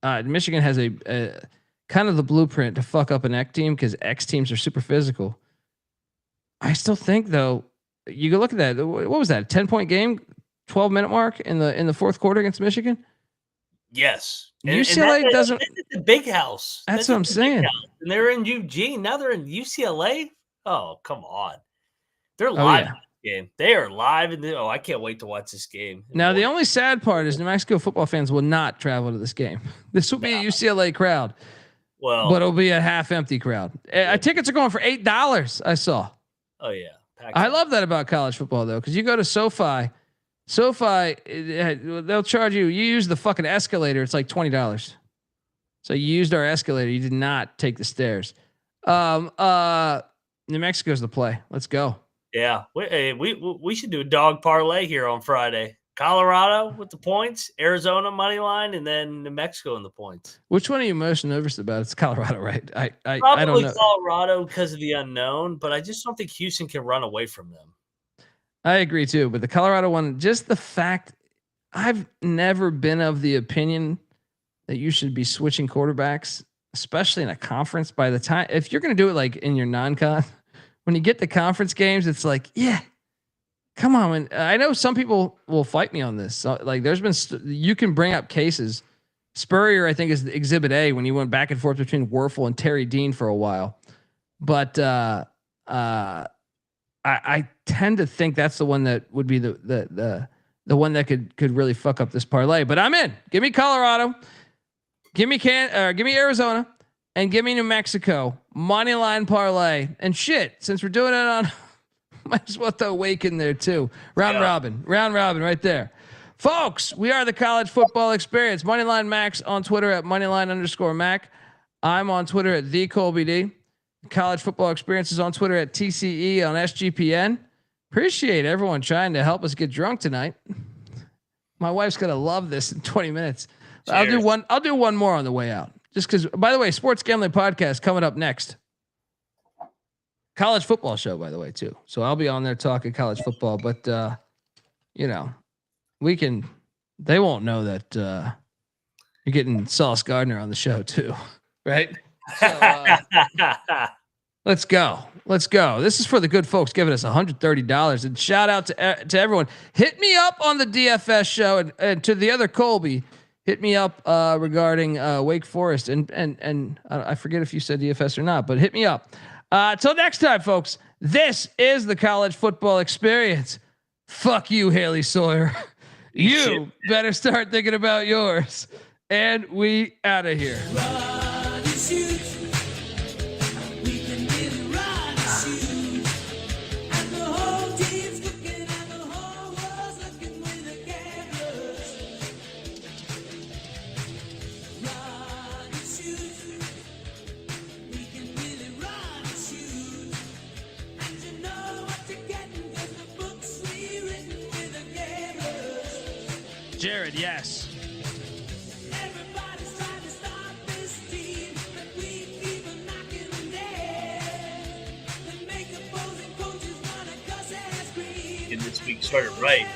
has a kind of the blueprint to fuck up an X team because X teams are super physical. I still think though, you can look at that. What was that? 10-point game, 12-minute mark in the fourth quarter against Michigan. Yes, UCLA doesn't. That's the big house. That's what I'm saying. And they're in Eugene. Now they're in UCLA. Oh, come on. They're live in this game. They are live. I can't wait to watch this game. Now, the only sad part is New Mexico football fans will not travel to this game. This will be a UCLA crowd. But it'll be a half empty crowd. Tickets are going for $8. I saw. Oh, yeah. I love that about college football, though, because you go to SoFi, they'll charge you. You use the fucking escalator. It's like $20. So you used our escalator. You did not take the stairs. New Mexico's the play. Let's go. Yeah, we should do a dog parlay here on Friday. Colorado with the points, Arizona money line, and then New Mexico in the points. Which one are you most nervous about? It's Colorado, right? I Probably don't know. Colorado because of the unknown, but I just don't think Houston can run away from them. I agree too, but the Colorado one, just the fact, I've never been of the opinion that you should be switching quarterbacks, especially in a conference. By the time, if you're going to do it like in your non-con, when you get the conference games, it's like, yeah, come on. And I know some people will fight me on this. So, like, there's been you can bring up cases. Spurrier, I think, is Exhibit A when he went back and forth between Werfel and Terry Dean for a while, but I tend to think that's the one that would be the one that could really fuck up this parlay. But I'm in. Give me Colorado. Give me Arizona, and give me New Mexico money line parlay. And shit, since we're doing it on, might as well throw Wake in there too. Round robin right there, folks. We are the College Football Experience. Moneyline Max on Twitter at moneyline_Mac. I'm on Twitter at TheColbyD. College Football Experience is on Twitter at TCE on SGPN. Appreciate everyone trying to help us get drunk tonight. My wife's gonna love this in 20 minutes. Cheers. I'll do one more on the way out. Just because, by the way, Sports Gambling Podcast coming up next. College football show, by the way, too. So I'll be on there talking college football, but they won't know that you're getting Sauce Gardner on the show too, right? So, let's go. This is for the good folks giving us $130. And shout out to everyone. Hit me up on the DFS show, and to the other Colby. Hit me up regarding Wake Forest, and I forget if you said DFS or not, but hit me up. Till next time, folks. This is the College Football Experience. Fuck you, Haley Sawyer, You better start thinking about yours. And we out of here. Jared, yes. Everybody's trying to stop this team, but we keep on knocking them dead. To make opposing coaches wanna cuss and scream. And this week started right.